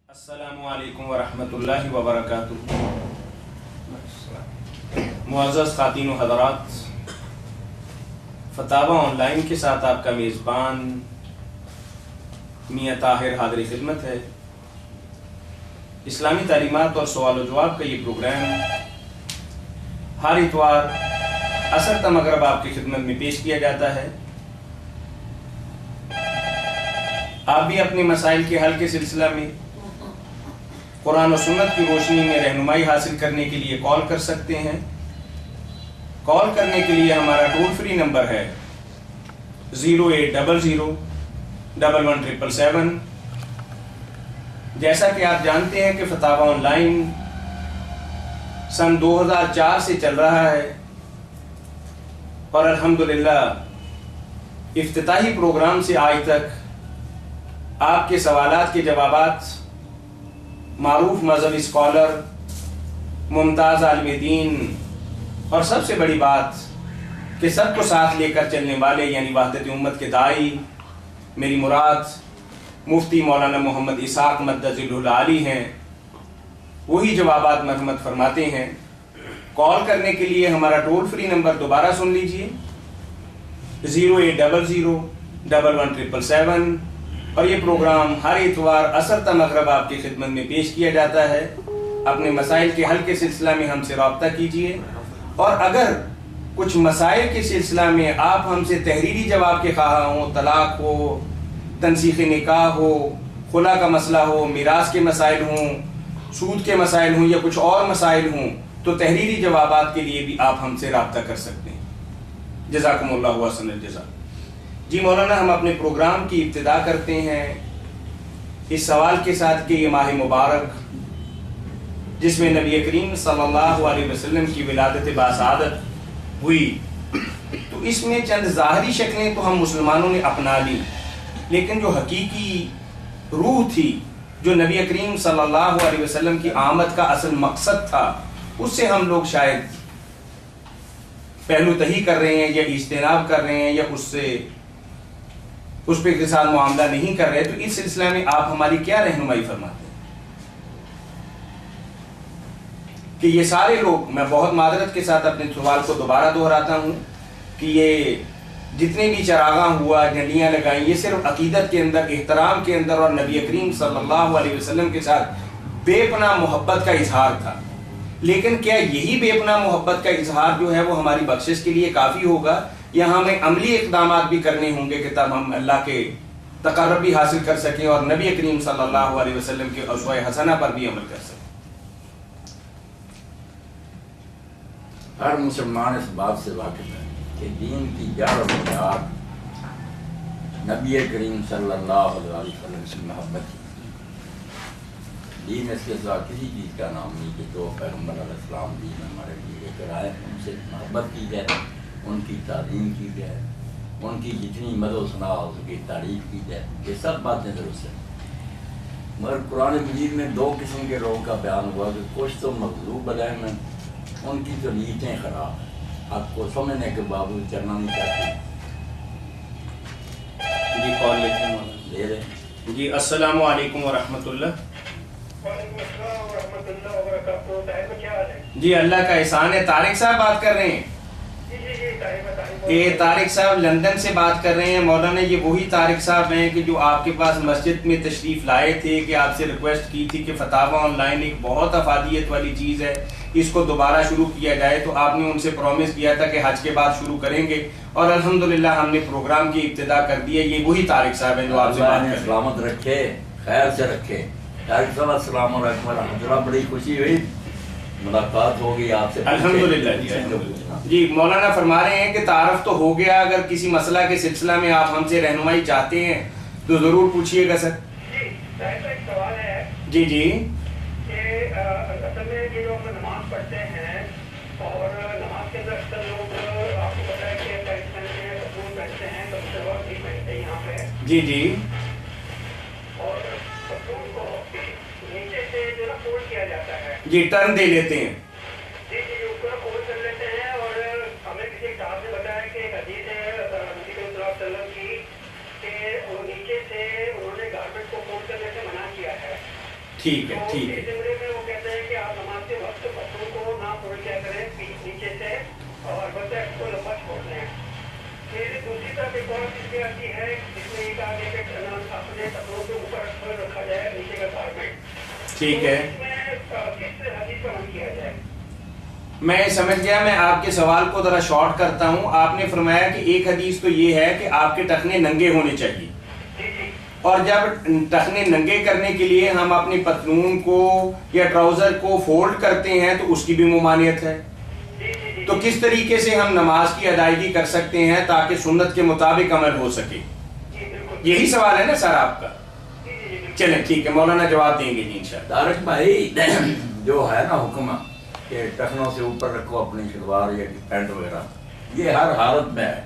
السلام علیکم ورحمۃ اللہ وبرکاتہ۔ معزز خواتین و حضرات، فتاوی آن لائن کے ساتھ آپ کا میزبان میاں طاہر حاضر خدمت ہے۔ اسلامی تعلیمات اور سوال و جواب کا یہ پروگرام ہر اتوار عصر تا مغرب آپ کی خدمت میں پیش کیا جاتا ہے۔ آپ بھی اپنے مسائل کے حل کے سلسلہ میں قرآن و سنت کی روشنی میں رہنمائی حاصل کرنے کے لیے کال کر سکتے ہیں۔ کال کرنے کے لیے ہمارا ٹول فری نمبر ہے 08001171777۔ جیسا کہ آپ جانتے ہیں کہ فتاوی آن لائن سن 2004 سے چل رہا ہے اور الحمدللہ افتتاحی پروگرام سے آج تک آپ کے سوالات کے جوابات معروف مذہبی اسکالر، ممتاز عالم دین اور سب سے بڑی بات کہ سب کو ساتھ لے کر چلنے والے یعنی وحدت امت کے داعی، میری مراد مفتی مولانا محمد اسحاق مدظلہ العالی ہیں، وہی جوابات مرحمت فرماتے ہیں۔ کال کرنے کے لیے ہمارا ٹول فری نمبر دوبارہ سن لیجئے 08001171777، اور یہ پروگرام ہر اتوار عصر تا مغرب آپ کی خدمت میں پیش کیا جاتا ہے۔ اپنے مسائل کے حل کے سلسلہ میں ہم سے رابطہ کیجئے، اور اگر کچھ مسائل کے سلسلہ میں آپ ہم سے تحریری جواب کے خواہاں ہوں، طلاق ہو، تنسیخ نکاح ہو، خلا کا مسئلہ ہو، میراث کے مسائل ہوں، سود کے مسائل ہوں یا کچھ اور مسائل ہوں، تو تحریری جوابات کے لیے بھی آپ ہم سے رابطہ کر سکتے ہیں۔ جزاکم اللہ احسن الجزاء۔ جی مولانا، ہم اپنے پروگرام کی ابتدا کرتے ہیں اس سوال کے ساتھ کہ یہ ماہ مبارک جس میں نبی کریم صلی اللہ علیہ وسلم کی ولادت باسعادت ہوئی، تو اس میں چند ظاہری شکلیں تو ہم مسلمانوں نے اپنا لی، لیکن جو حقیقی روح تھی، جو نبی کریم صلی اللہ علیہ وسلم کی آمد کا اصل مقصد تھا، اس سے ہم لوگ شاید پہلو تہی کر رہے ہیں یا اجتناب کر رہے ہیں یا اس پہ کے ساتھ معاملہ نہیں کر رہے۔ تو اس سلسلے میں آپ ہماری کیا رہنمائی فرماتے ہیں کہ یہ سارے لوگ، میں بہت معذرت کے ساتھ اپنے سوال کو دوبارہ دہراتا ہوں کہ یہ جتنے بھی چراغاں ہوا، جھنڈیاں لگائیں، یہ صرف عقیدت کے اندر، احترام کے اندر اور نبی کریم صلی اللہ علیہ وسلم کے ساتھ بے پناہ محبت کا اظہار تھا، لیکن کیا یہی بے پناہ محبت کا اظہار جو ہے وہ ہماری بخشش کے لیے کافی ہوگا، یا ہمیں عملی اقدامات بھی کرنے ہوں گے کہ تب ہم اللہ کے تقرب بھی حاصل کر سکیں اور نبی کریم صلی اللہ علیہ وسلم کے اسوہ حسنہ پر بھی عمل کر سکیں؟ ہر مسلمان اس بات سے واقف ہے کہ دین کی جڑ و بنیاد نبی کریم صلی اللہ علیہ وسلم کی محبت ہے۔ دین اس کے سوا کسی چیز کا نام نہیں کہ جو پیغمبر علیہ السلام دین ہمارے لیے لے کر آئے، ان سے محبت کی جائے، ان کی تعظیم کی جائے، ان کی جتنی مدح و ثنا ہو اس کی تعریف کی جائے، یہ سب باتیں درست ہیں۔ مگر قرآن مجید میں دو قسم کے لوگوں کا بیان ہوا کہ کچھ تو مغلوب علیہم ہیں، ان کی تو نیتیں خراب ہیں، آپ کو سمجھنے کے باوجود چلنا نہیں چاہتے۔ جی کال لیتے ہیں مولانا، لے رہے جی السلام علیکم ورحمۃ اللہ۔ وعلیکم السلام ورحمۃ اللہ وبرکاتہ۔ طاہر بھائی کیا حال ہے؟ جی اللہ کا احسان ہے۔ طارق صاحب بات کر رہے ہیں؟ جی طاہر یہ طارق صاحب لندن سے بات کر رہے ہیں مولانا۔ یہ وہی طارق صاحب ہیں کہ جو آپ کے پاس مسجد میں تشریف لائے تھے کہ آپ سے ریکویسٹ کی تھی کہ فتاوی آن لائن ایک بہت افادیت والی چیز ہے، اس کو دوبارہ شروع کیا جائے، تو آپ نے ان سے پرومس کیا تھا کہ حج کے بعد شروع کریں گے، اور الحمدللہ ہم نے پروگرام کی ابتدا کر دی ہے۔ یہ وہی طارق صاحب ہیں جو آپ سے بات کر رہے ہیں۔ سلامت رکھے، خیر سے رکھے۔ طارق صاحب السلام علیکم ورحمۃ اللہ، بڑی خوشی ہوئی، ملاقات ہوگی آپ سے۔ الحمدللہ جی الحمدللہ۔ جی مولانا فرما رہے ہیں کہ تعارف تو ہو گیا، اگر کسی مسئلہ کے سلسلہ میں آپ ہم سے رہنمائی چاہتے ہیں تو ضرور پوچھیے گا سر۔ جی طاہر بھائی ایک سوال ہے جی جی کہ اصل میں یہ جو ہم نماز پڑھتے ہیں اور نماز کے اندر اکثر لوگ، آپ کو پتہ ہے کہ پاکستان میں پتلون پہنتے ہیں، کبھی شلوار نہیں پہنتے یہاں پہ، جی جی اور پتلون کو نیچے سے جو نا فولڈ کیا جاتا ہے، جی ٹرن دے لیتے ہیں۔ جی اس کو فولڈ کر لیتے ہیں، اور ہمیں کسی صاحب نے بتایا کہ ایک حدیث ہے نبی کریم صلی اللہ علیہ وسلم کی کہ وہ نیچے سے انہوں نے گارمنٹ کو فولڈ کرنے سے منع کیا ہے، ٹھیک ہے ٹھیک ہے. اس جملے میں وہ کہتے ہیں کہ آپ نماز کے وقت پتھروں کو نہ توڑ کیا کریں نیچے سے اور بچہ اس کو لمبا چھوڑ دیں. پھر دوسری طرف ایک اور چیز بھی آتی ہے جس میں یہ کہا گیا کہ اپنے پتھروں کے اوپر رکھا جائے نیچے کا گارمنٹ. ٹھیک ہے, اس میں کس حدیث پر عمل کیا جائے؟ میں سمجھ گیا. میں آپ کے سوال کو ذرا شارٹ کرتا ہوں. آپ نے فرمایا کہ ایک حدیث تو یہ ہے کہ آپ کے ٹخنے ننگے ہونے چاہیے, اور جب ٹخنے ننگے کرنے کے لیے ہم اپنی پتلون کو یا ٹراؤزر کو فولڈ کرتے ہیں تو اس کی بھی ممانعت ہے. تو کس طریقے سے ہم نماز کی ادائیگی کر سکتے ہیں تاکہ سنت کے مطابق عمل ہو سکے؟ یہی سوال ہے نا سر آپ کا؟ چلیں ٹھیک ہے, مولانا جواب دیں گے جی انشاءاللہ. طارق بھائی جو ہے نا حکم کہ ٹخنوں سے اوپر رکھو اپنی شلوار یا پینٹ وغیرہ, یہ ہر حالت میں ہے.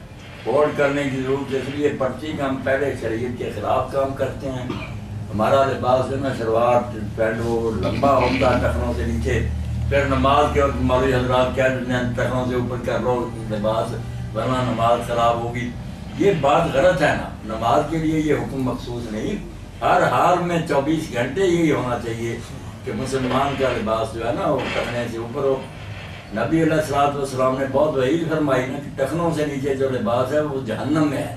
فولڈ کرنے کی ضرورت اس لیے پڑتی کہ ہم پہلے شریعت کے خلاف کام کرتے ہیں. ہمارا لباس ہے نا شلوار پینٹ وہ لمبا ہوتا ہے ٹخنوں سے نیچے, پھر نماز کے وقت مولوی حضرات کہہ دیتے ہیں ٹخنوں سے اوپر کر لو لباس ورنہ نماز خراب ہوگی. یہ بات غلط ہے نا. نماز کے لیے یہ حکم مخصوص نہیں, ہر حال میں 24 گھنٹے یہی ہونا چاہیے کہ مسلمان کا لباس جو ہے نا وہ ٹخنے سے اوپر ہو. نبی علیہ الصلوۃ والسلام نے بہت وعید فرمائی نا کہ ٹخنوں سے نیچے جو لباس ہے وہ جہنم میں ہے.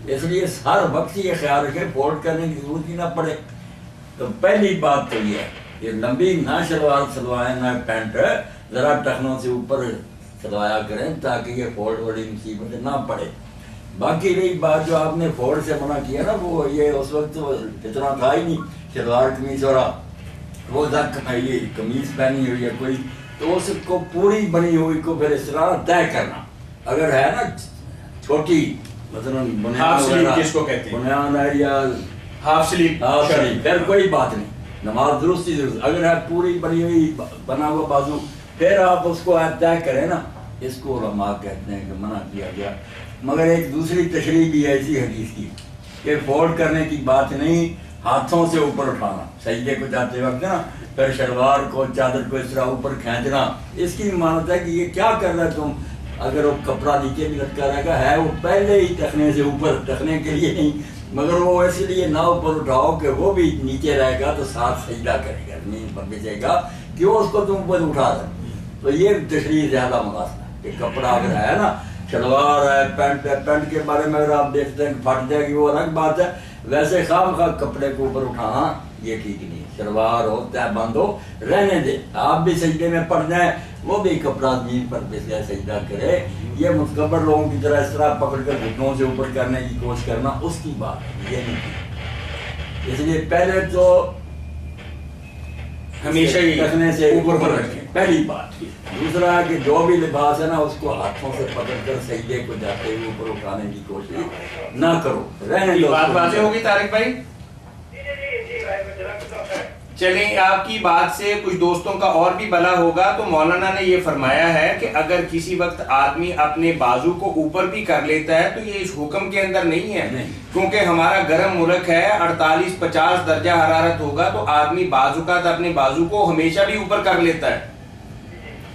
اس لیے ہر وقت یہ خیال رکھے فولڈ کرنے کی ضرورت ہی نہ پڑے. تو پہلی بات تو یہ ہے کہ لمبی نہ شلوار سلوائیں نہ پینٹ, ذرا ٹخنوں سے اوپر سلوایا کریں تاکہ یہ فولڈ والی مصیبت نہ پڑے. باقی رہی بات جو آپ نے فولڈ سے منع کیا نا, وہ یہ اس وقت اتنا تھا ہی نہیں. شلوار قمیض اور وہ یہ قمیض پہنی ہوئی ہے کوئی, تو اس کو پوری بنی ہوئی کو پھر اس طرح طے کرنا. اگر ہے نا چھوٹی مثلا بنیان ہے یا ہاف سلیپ پھر کوئی بات نہیں, نماز درستی ضرور. اگر ہے پوری بنی ہوئی بنا ہوا بازو, پھر آپ اس کو طے کریں نا. اس کو علماء کہتے ہیں کہ منع کیا گیا. مگر ایک دوسری تشریح بھی ہے اسی حدیث کی کہ فولڈ کرنے کی بات نہیں, ہاتھوں سے اوپر اٹھانا سجدے کو جاتے وقت نا, پھر شلوار کو چادر کو اس طرح اوپر کھینچنا. اس کی مانت ہے کہ یہ کیا کر رہا ہے تم. اگر وہ کپڑا نیچے بھی لٹکا رہے گا ہے وہ پہلے ہی ٹخنے سے اوپر, ٹخنے کے لیے نہیں, مگر وہ اس لیے نہ اوپر اٹھاؤ کہ وہ بھی نیچے رہے گا تو ساتھ سجدہ کرے گا, زمین پر بچے گا, کیوں اس کو تم اوپر اٹھا دیں. تو یہ تشریح زیادہ مناسب ہے کہ کپڑا اگر ہے نا, شلوار ہے پینٹ ہے, پینٹ کے بارے میں اگر آپ دیکھتے ہیں کہ پھٹ جائے گی وہ الگ بات ہے. ویسے خام خواہ کپڑے کو اوپر اٹھانا یہ ٹھیک نہیں. شلوار ہو تہ بند ہو رہنے دے, آپ بھی سجدے میں پڑ جائیں وہ بھی کپڑا زمین پر سجدہ کرے. یہ متکبر لوگوں کی طرح اس طرح پکڑ کر گھٹنوں سے اوپر کرنے کی کوشش کرنا اس کی بات ہے, یہ نہیں. اس لیے پہلے تو ہمیشہ ہی رکھنے سے اوپر پر رکھیں, پہلی بات. دوسرا کہ جو بھی لباس ہے نا اس کو ہاتھوں سے پکڑ کر سجدے کو جاتے ہوئے اوپر اٹھانے کی کوشش نہ کرو, رہنے دو. بات واضح ہوگی طارق بھائی؟ چلیں, آپ کی بات سے کچھ دوستوں کا اور بھی بھلا ہوگا. تو مولانا نے یہ فرمایا ہے کہ اگر کسی وقت آدمی اپنے بازو کو اوپر بھی کر لیتا ہے تو یہ اس حکم کے اندر نہیں ہے, کیونکہ ہمارا گرم ملک ہے, 48-50 درجہ حرارت ہوگا تو آدمی بعض اوقات اپنے بازو کو ہمیشہ بھی اوپر کر لیتا ہے.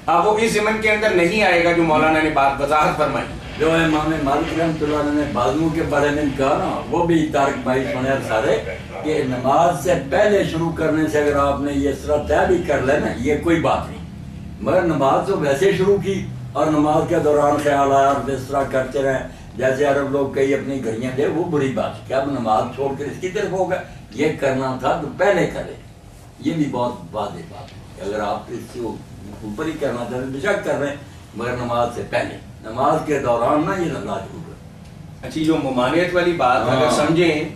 اب وہ اس ضمن کے اندر نہیں آئے گا جو مولانا نے بات وضاحت فرمائی. جو امام مالک رحمۃ اللہ علیہ نے بازو کے بارے میں کہا نا, وہ بھی طارق بھائی سنے سارے کہ نماز سے پہلے شروع کرنے سے اگر آپ نے یہ اس طرح طے بھی کر لے نا یہ کوئی بات نہیں, مگر نماز تو ویسے شروع کی اور نماز کے دوران خیال آیا اور اس طرح کرتے رہے جیسے عرب لوگ کئی اپنی گھڑیاں دے, وہ بری بات کہ اب نماز چھوڑ کر اس کی طرف ہوگا. یہ کرنا تھا تو پہلے کرے. یہ بھی بہت واضح بات ہے کہ اگر آپ اس سے اوپر ہی کرنا چاہتے بے شک کر رہے ہیں, مگر نماز سے پہلے, نماز کے دوران نہ یہ اللہ ضرور ہے. اچھی, جو ممانعت والی بات اگر سمجھیں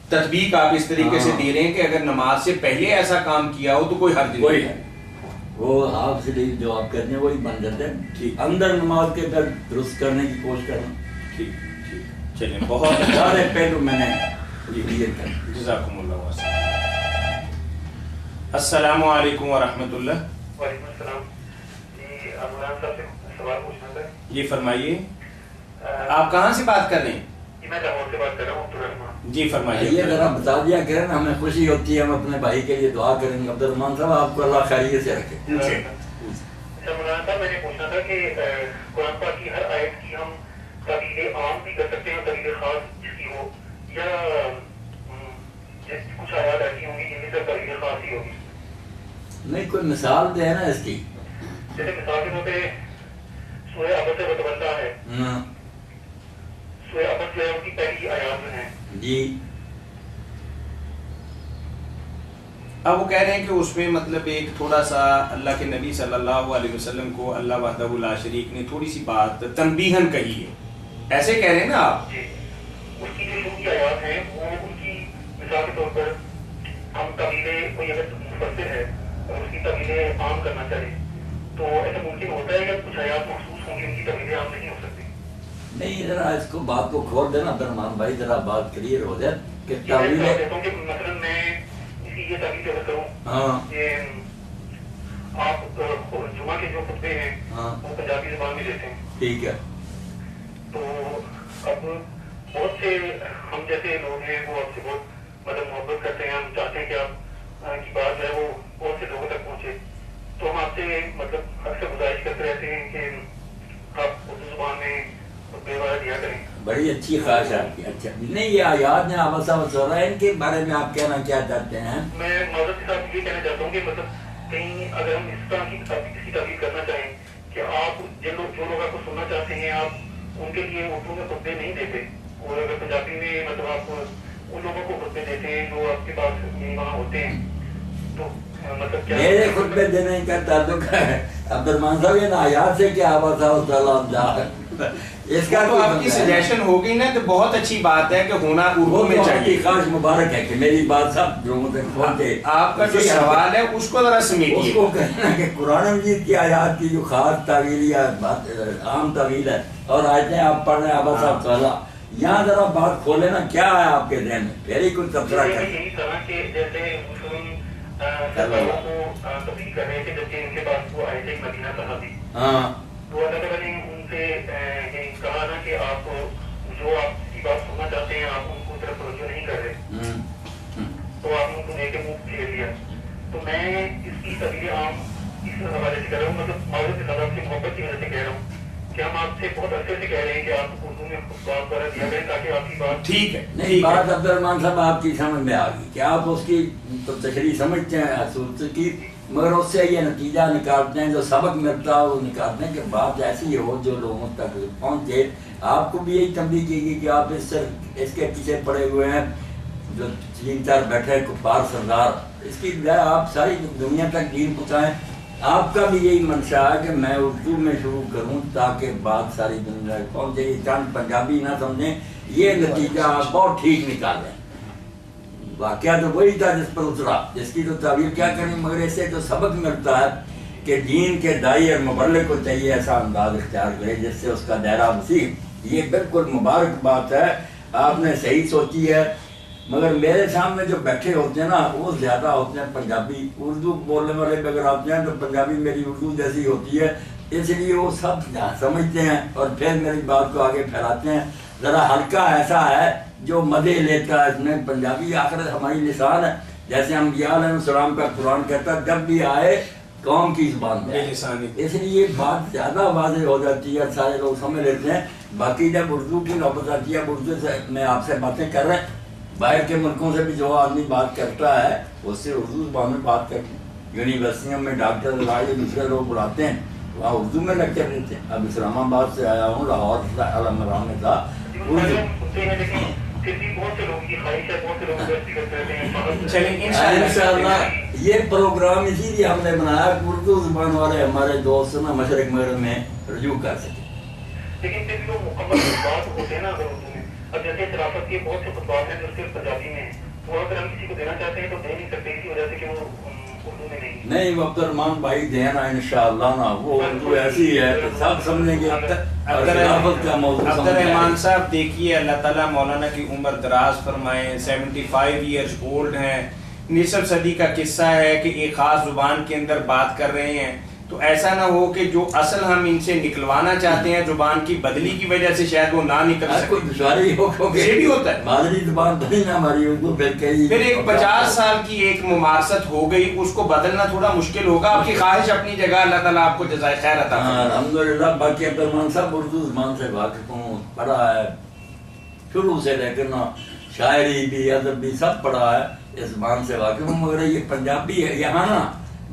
تطبیق آپ اس طریقے سے دے رہے ہیں کہ اگر نماز سے پہلے ایسا کام کیا ہو تو کوئی حرج نہیں ہے. وہ آپ سے جو آپ کہتے ہیں وہی بن جاتے ہیں. ٹھیک, اندر نماز کے پھر درست کرنے کی کوشش کرنا. ٹھیک ٹھیک, چلیں بہت سارے پہلو میں نے کلیئر کر. جزاکم اللہ واسع. السلام علیکم ورحمۃ اللہ. وعلیکم السلام. جی مولانا صاحب سے سوال پوچھنا تھا. جی فرمائیے. آپ کہاں سے بات کر رہے ہیں؟ جی میں لاہور سے بات کر رہا ہوں. عبدالرحمان. جی فرمائیے. یہ ذرا بتا دیا کریں, ہمیں خوشی ہوتی ہے, ہم اپنے بھائی کے لیے دعا کریں گے. عبدالرحمان صاحب آپ کو اللہ خیریت سے رکھے. اچھا مولانا صاحب, میں نے پوچھنا تھا کہ قرآن پاک کی ہر آیت کی ہم تعبیر عام بھی کر سکتے ہیں, تعبیر خاص جس کی ہو, یا کچھ آیات ایسی ہوں گی جن میں سے تعبیر خاص ہی ہوگی؟ نہیں کوئی مثال دے نا اس کی. جیسے مثال کے طور پہ سورہ عبس و تولہ ہے. سورہ عبس جو ہے اس کی پہلی آیات میں ہے. جی اب وہ کہہ رہے ہیں کہ اس میں مطلب ایک تھوڑا سا اللہ کے نبی صلی اللہ علیہ وسلم کو اللہ وحدہ لا شریک نے تھوڑی سی بات تنبیہن کہی ہے, ایسے کہہ رہے ہیں نا آپ؟ جی اس کی جو شروع کی آیات ہیں وہ ان کی مثال کے طور پر ہم طویلے کوئی اگر مفسر ہے اور اس کی طویلے عام کرنا چاہے تو ایسا ممکن ہوتا ہے کہ کچھ آیات مخصوص ہوں گی ان کی طویلے عام نہیں ہو سکتی. نہیں ذرا اس کو بات کو کھول دینا عبدالرحمان بھائی, ذرا بات کلیئر ہو جائے کہ تعویل مثلا میں اس کی یہ تعویل اگر کروں کہ آپ جمعہ کے جو خطبے ہیں وہ پنجابی زبان میں دیتے ہیں. ٹھیک ہے. تو اب بہت سے ہم جیسے لوگ ہیں وہ آپ سے بہت مطلب محبت کرتے ہیں, ہم چاہتے ہیں کہ آپ کی بات جو ہے وہ بہت سے لوگوں تک پہنچے, تو ہم آپ سے مطلب اکثر گزارش کرتے رہتے ہیں کہ آپ اردو زبان میں خطبے وغیرہ دیا کریں. بڑی اچھی خواہش ہے آپ کی. اچھا نہیں یہ آیات نے آبسا وسورا ان کے بارے میں آپ کہنا کیا چاہتے ہیں؟ میں معذرت کے ساتھ یہ کہنا چاہتا ہوں کہ مطلب کہیں اگر ہم اس طرح کی کسی تعبیر کرنا چاہیں کہ آپ جو لوگ آپ کو سننا چاہتے ہیں آپ ان کے لیے اردو میں خطبے نہیں دیتے, اور اگر پنجابی میں مطلب آپ ان لوگوں کو خطبے دیتے ہیں جو آپ کے پاس وہاں ہوتے ہیں, تو مطلب کیا میرے خطبے دینے کا تعلق ہے عبدالرحمان صاحب ان آیات سے کیا آبسا وسورا اس کا تو آپ کی سجیشن ہوگی نا تو بہت اچھی بات ہے کہ ہونا اردو میں چاہیے. خواہش مبارک ہے کہ میری بات سب لوگوں تک پہنچے. آپ کا جو سوال ہے اس کو ذرا سمیٹیے. اس کو کہنا کہ قرآن مجید کی آیات کی جو خاص تعویل یا عام تعویل ہے اور آیتیں آپ پڑھ رہے ہیں آبا صاحب تعالیٰ, یہاں ذرا بات کھولے نا کیا ہے آپ کے ذہن میں, پھر ہی کچھ تبصرہ کریں. یہی طرح کہ جیسے مسلم سرکاروں کو تبدیل کر رہے تھے جبکہ ان کے پاس وہ آئے تھے مدینہ صحابی, تو اللہ تعالیٰ نے ان سے یہ کہا نا کہ آپ جو آپ کی بات سننا چاہتے ہیں آپ ان کو طرف توجہ نہیں کر رہے, تو آپ ان کو لے کے منہ پھیر لیا. تو میں اس کی طویل عام اس حوالے سے کہہ رہا ہوں, مطلب معذرت کے ساتھ آپ سے محبت کی وجہ سے کہہ رہا ہوں کہ ہم آپ سے بہت عرصے سے کہہ رہے ہیں کہ آپ اردو میں خطبات وغیرہ دیا کریں تاکہ آپ کی بات ٹھیک ہے. نہیں بات عبدالرحمان صاحب آپ کی سمجھ میں آ گئی کہ آپ اس کی تو تشریح سمجھتے ہیں اصول کی, مگر اس سے یہ نتیجہ نکالتے ہیں جو سبق ملتا ہے وہ نکالتے ہیں کہ بات ایسی ہو جو لوگوں تک پہنچے. آپ کو بھی یہی تنبیہ کی گئی کہ آپ اس کے پیچھے پڑے ہوئے ہیں جو 3-4 بیٹھے کفار سردار, اس کی بجائے آپ ساری دنیا تک دین پہنچائیں. آپ کا بھی یہی منشا ہے کہ میں اردو میں شروع کروں تاکہ بات ساری دنیا تک پہنچے, چند پنجابی نہ سمجھیں, یہ نتیجہ آپ بہت ٹھیک نکالیں. واقعہ تو وہی تھا جس پر اترا, جس کی تو تعبیر کیا کریں, مگر اس سے جو سبق ملتا ہے کہ دین کے دائی اور مبلغ کو چاہیے ایسا انداز اختیار کرے جس سے اس کا دائرہ وسیع. یہ بالکل مبارک بات ہے, آپ نے صحیح سوچی ہے. مگر میرے سامنے جو بیٹھے ہوتے ہیں نا وہ زیادہ ہوتے ہیں پنجابی, اردو بولنے والے بھی اگر آتے ہیں تو پنجابی میری اردو جیسی ہوتی ہے, اس لیے وہ سب سمجھتے ہیں اور پھر میری بات کو آگے پھیلاتے ہیں. ذرا ہلکا ایسا ہے جو مدے لیتا ہے اس میں پنجابی, آخر ہماری لسان ہے, جیسے انبیاء علیہ السلام کا قرآن کہتا ہے جب بھی آئے قوم کی زبان میں, اس لیے بات زیادہ واضح ہو جاتی ہے, سارے لوگ سمجھ لیتے ہیں. باقی جب اردو کی نوبت آتی ہے, اردو سے میں آپ سے باتیں کر رہے ہیں, باہر کے ملکوں سے بھی جو آدمی بات کرتا ہے اس سے اردو زبان میں بات کرتے ہیں. یونیورسٹیوں میں ڈاکٹر لائے دوسرے لوگ بلاتے ہیں, وہاں اردو میں لیکچر دیتے ہیں. اب اسلام آباد سے آیا ہوں, لاہور علمران میں تھا. یہ پروگرام اسی لیے ہم نے بنایا کہ اردو زبان والے ہمارے دوست نا مشرق مغرب میں رجوع کر سکے. لیکن پھر جو مکمل خطبات ہوتے ہیں نا اگر اردو میں, اب جیسے خلافت کے بہت سے خطبات ہیں جو صرف پنجابی میں ہیں, وہ اگر ہم کسی کو دینا چاہتے ہیں تو دے نہیں سکتے اسی وجہ سے کہ وہ اردو میں نہیں. وہ عبدالرحمان بھائی دینا انشاءاللہ نا, وہ اردو ایسی ہے تو سب سمجھیں گے. عبدالرحمان صاحب دیکھیے, اللہ تعالیٰ مولانا کی عمر دراز فرمائے, 75 ایئرز اولڈ ہیں, نصف صدی کا قصہ ہے کہ ایک خاص زبان کے اندر بات کر رہے ہیں, تو ایسا نہ ہو کہ جو اصل ہم ان سے نکلوانا چاہتے ہیں زبان کی بدلی کی وجہ سے شاید وہ نہ نکل سکے. کوئی دشواری ہو, یہ بھی ہوتا ہے. مادری زبان تو نہیں ہماری اردو, پھر ایک 50 سال کی ایک ممارست ہو گئی, اس کو بدلنا تھوڑا مشکل ہوگا. آپ کی خواہش اپنی جگہ, اللہ تعالیٰ آپ کو جزائے خیر عطا فرمائے. الحمدللہ. باقی عبدالرحمان صاحب اردو زبان سے واقف ہوں, پڑھا ہے شروع سے, لیکن شاعری بھی ادب بھی سب پڑھا ہے, اس زبان سے واقف ہوں. مگر یہ پنجابی ہے یہاں نا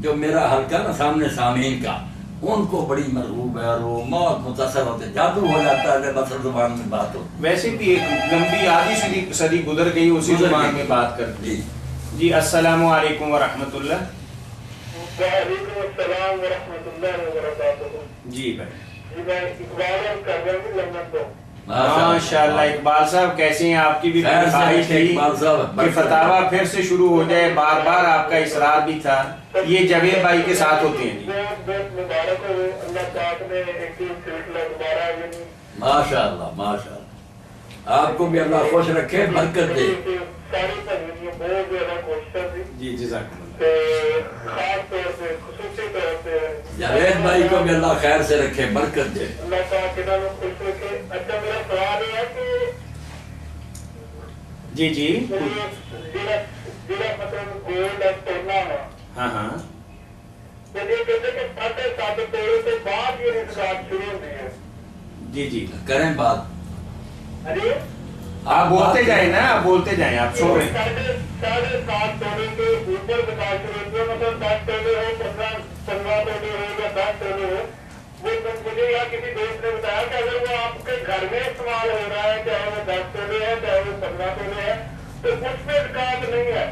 جو میرا حلقہ نا سامنے سامعین کا، ان کو بڑی مرغوب ہے اور وہ بہت متاثر ہوتے، جادو ہو جاتا ہے جب اصل زبان میں بات ہو. ویسے بھی ایک لمبی آدھی صدی گزر گئی اسی زبان میں بات کرتے. جی السلام علیکم ورحمۃ اللہ. وعلیکم السلام ورحمۃ اللہ وبرکاتہ. جی بھائی. جی میں اقبال کر رہا ہوں لندن تو. ماشاء اللہ اقبال صاحب کیسے ہیں؟ آپ کی بھی خواہش تھی کہ فتاوا پھر سے شروع ہو جائے، بار بار آپ کا اصرار بھی تھا. یہ جاوید بھائی کے ساتھ ہوتے ہیں. بہت مبارک ہو، اللہ پاک نے ایک دن سلسلہ دوبارہ ماشاء اللہ ماشاء اللہ. آپ کو بھی اللہ خوش رکھے، برکت دے. ساری تنظیمیں بہت زیادہ کوششیں تھی. جی جزاک اللہ. خاص طور سے خصوصی طور سے جاوید بھائی کو بھی اللہ خیر سے رکھے، برکت دے. اللہ پاک کے نام خوش رکھے. اچھا میرا سوال یہ ہے کہ جی جی ضلع مطلب گولڈ اور سونا ہے. ہاں ہاں. تو یہ کہتے کہ 7.5 توڑے کے بعد یہ رزقات شروع ہوتی ہے. جی جی کریں بات. ارے آپ بولتے جائیں نا، آپ بولتے جائیں، آپ سو رہے ہیں. 7.5 توڑے کے اوپر زکات شروع ہوتی ہے. مطلب 10 توڑے ہو، 15 توڑے ہو یا 10 توڑے ہو. وہ مجھے یا کسی دوست نے بتایا کہ اگر وہ آپ کے گھر میں استعمال ہو رہا ہے، چاہے وہ 10 توڑے ہے چاہے وہ 15 توڑے ہے، تو اس میں زکات نہیں ہے.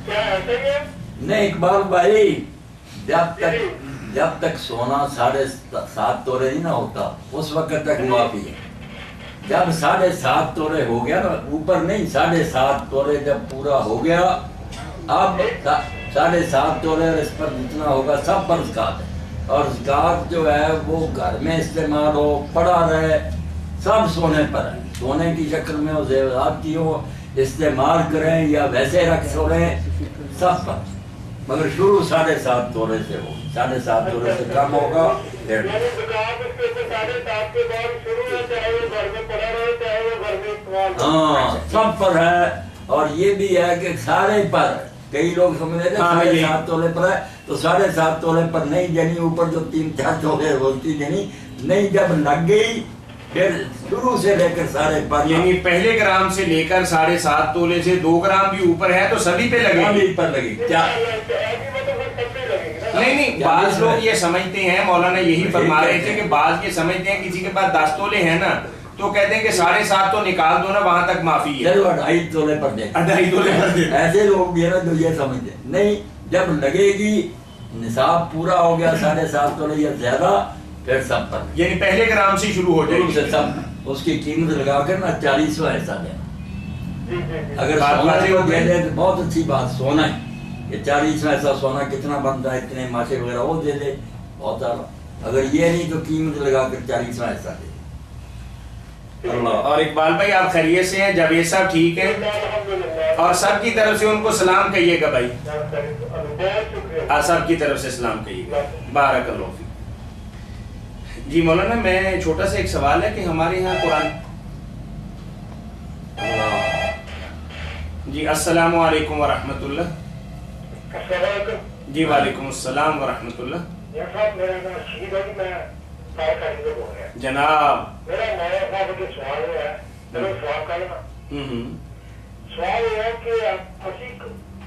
کیا ایسا ہی ہے؟ نہیں اقبال بھائی، جب تک سونا 7.5 توڑے نہیں نہ ہوتا اس وقت تک معافی ہے. جب 7.5 توڑے ہو گیا نا، اوپر نہیں، 7.5 توڑے جب پورا ہو گیا، اب 7.5 توڑے اور اس پر جتنا ہوگا سب پر زکات ہے. اور زکات جو ہے وہ گھر میں استعمال ہو، پڑا رہے، سب سونے پر ہے. سونے کی شکل میں ہو، زیورات کی ہو، استعمال کریں یا ویسے رکھ چھوڑیں، سب پر. مگر شروع 7.5 توڑے سے ہو. 7.5 توڑے سے کم ہوگا پھر ہاں سب پر ہے. اور یہ بھی ہے کہ سارے پر، کئی لوگ سمجھتے ہیں 7.5 توڑے پر ہے تو 7.5 توڑے پر نہیں جنی، اوپر جو 3-4 توڑے ہوتی جنی نہیں. جب لگ گئی پھر شروع سے لے کر سارے پر، یعنی پہلے گرام سے لے کر 7.5 تولے سے 2 گرام بھی اوپر ہے تو سبھی پہ لگے گی. پر لگی. کیا نہیں بعض لوگ یہ سمجھتے ہیں، مولانا یہی فرما رہے تھے کہ بعض یہ سمجھتے ہیں کسی کے پاس 10 تولے ہیں نا تو کہتے ہیں کہ 7.5 تو نکال دو نا، وہاں تک معافی ہے. چلو 2.5 تولے پر دے. 2.5 تولے پر دے. ایسے لوگ بھی ہے نا جو یہ سمجھتے ہیں. نہیں، جب لگے گی نصاب پورا ہو گیا 7.5 تولے یا زیادہ پھر سب پر. یعنی پہلے گرام سے شروع ہو جائے سے سب اس کی قیمت لگا کر نا 40واں حصہ دینا. اگر سونا کو دے دے تو بہت اچھی بات. سونا ہے یہ 40واں حصہ سونا کتنا بنتا ہے، اتنے ماشے وغیرہ وہ دے دے، بہت اعلیٰ. اگر یہ نہیں تو قیمت لگا کر 40واں حصہ دے. اللہ. اور اقبال بھائی آپ خیریت سے ہیں؟ جاوید صاحب ٹھیک ہے؟ اور سب کی طرف سے ان کو سلام کہیے گا بھائی. سب کی طرف سے سلام کہیے گا. بارک اللہ فیک. جی مولانا میں چھوٹا سا ایک سوال ہے کہ ہمارے یہاں قرآن. جی السلام علیکم ورحمۃ اللہ. جی وعلیکم السلام ورحمۃ اللہ. جناب سوال یہ ہے کہ